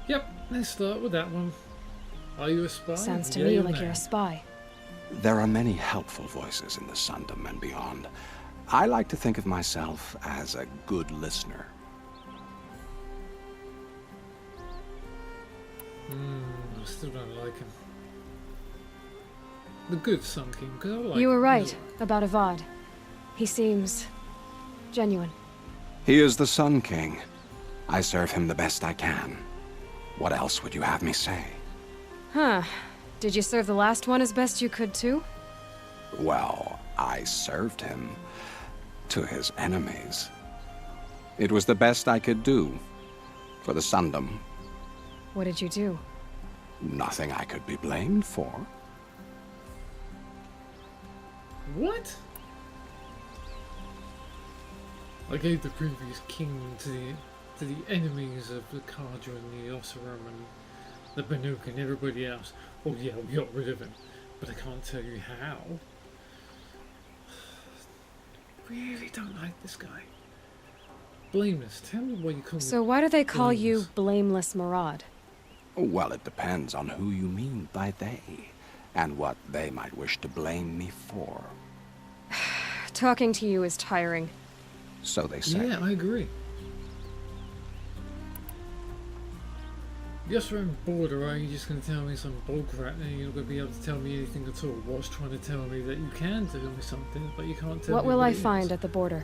[SPEAKER 1] Yep, let's start with that one. Are you a spy?
[SPEAKER 5] Sounds to
[SPEAKER 1] Yay
[SPEAKER 5] me
[SPEAKER 1] or
[SPEAKER 5] like
[SPEAKER 1] nay?
[SPEAKER 5] you're a spy.
[SPEAKER 13] There are many helpful voices in the Sundom and beyond. I like to think of myself as a good listener.
[SPEAKER 1] I still don't like him. The good Sun King, because I like
[SPEAKER 5] You were
[SPEAKER 1] him.
[SPEAKER 5] right about Avad. He seems genuine.
[SPEAKER 13] He is the Sun King. I serve him the best I can. What else would you have me say?
[SPEAKER 5] Huh. Did you serve the last one as best you could too?
[SPEAKER 13] Well, I served him to his enemies. It was the best I could do for the Sundom.
[SPEAKER 5] What did you do?
[SPEAKER 13] Nothing I could be blamed for.
[SPEAKER 1] What? I gave the previous king to the enemies of the Carja and the Oseram and the Banuk and everybody else. Oh yeah, we got rid of him, but I can't tell you how. Really don't like this guy. Blameless. Tell me why you call me.
[SPEAKER 5] So why do they call you
[SPEAKER 1] Blameless.
[SPEAKER 5] Blameless Marad?
[SPEAKER 13] Well, it depends on who you mean by they, and what they might wish to blame me for.
[SPEAKER 5] Talking to you is tiring.
[SPEAKER 13] So they say.
[SPEAKER 1] Yeah, I agree. Yes, we're on board, or are you just going to tell me some bullcrap and you're not going to be able to tell me anything at all? What's trying to tell me that you can tell me something, but you can't tell
[SPEAKER 5] What
[SPEAKER 1] me
[SPEAKER 5] will I
[SPEAKER 1] it is?
[SPEAKER 5] find at the border?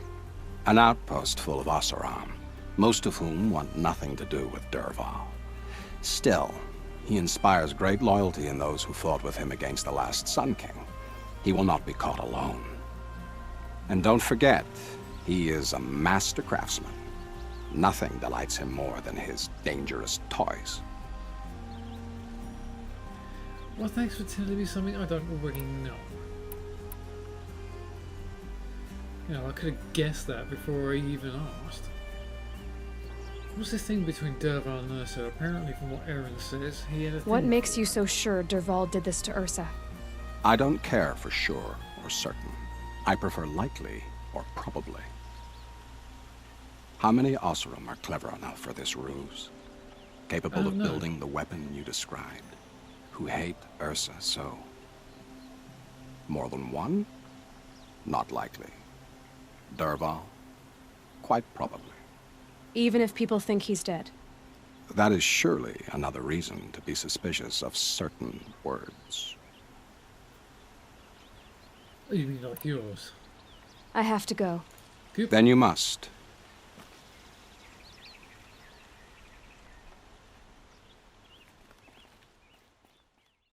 [SPEAKER 13] An outpost full of Oseram, most of whom want nothing to do with Dervahl. Still, he inspires great loyalty in those who fought with him against the last Sun King. He will not be caught alone. And don't forget, he is a master craftsman. Nothing delights him more than his dangerous toys.
[SPEAKER 1] Well, thanks for telling me something I don't already know. You know, I could have guessed that before I even asked. What's this thing between Dervahl and Ursa? Apparently, from what Erend says, he had a
[SPEAKER 5] What
[SPEAKER 1] thing
[SPEAKER 5] makes you so sure Dervahl did this to Ursa?
[SPEAKER 13] I don't care for sure or certain. I prefer likely or probably. How many Oseram are clever enough for this ruse? Capable of building the weapon you described? Who hate Ursa so? More than one? Not likely. Dervahl? Quite probably.
[SPEAKER 5] Even if people think he's dead.
[SPEAKER 13] That is surely another reason to be suspicious of certain words.
[SPEAKER 1] You mean like yours?
[SPEAKER 5] I have to go.
[SPEAKER 13] Then you must.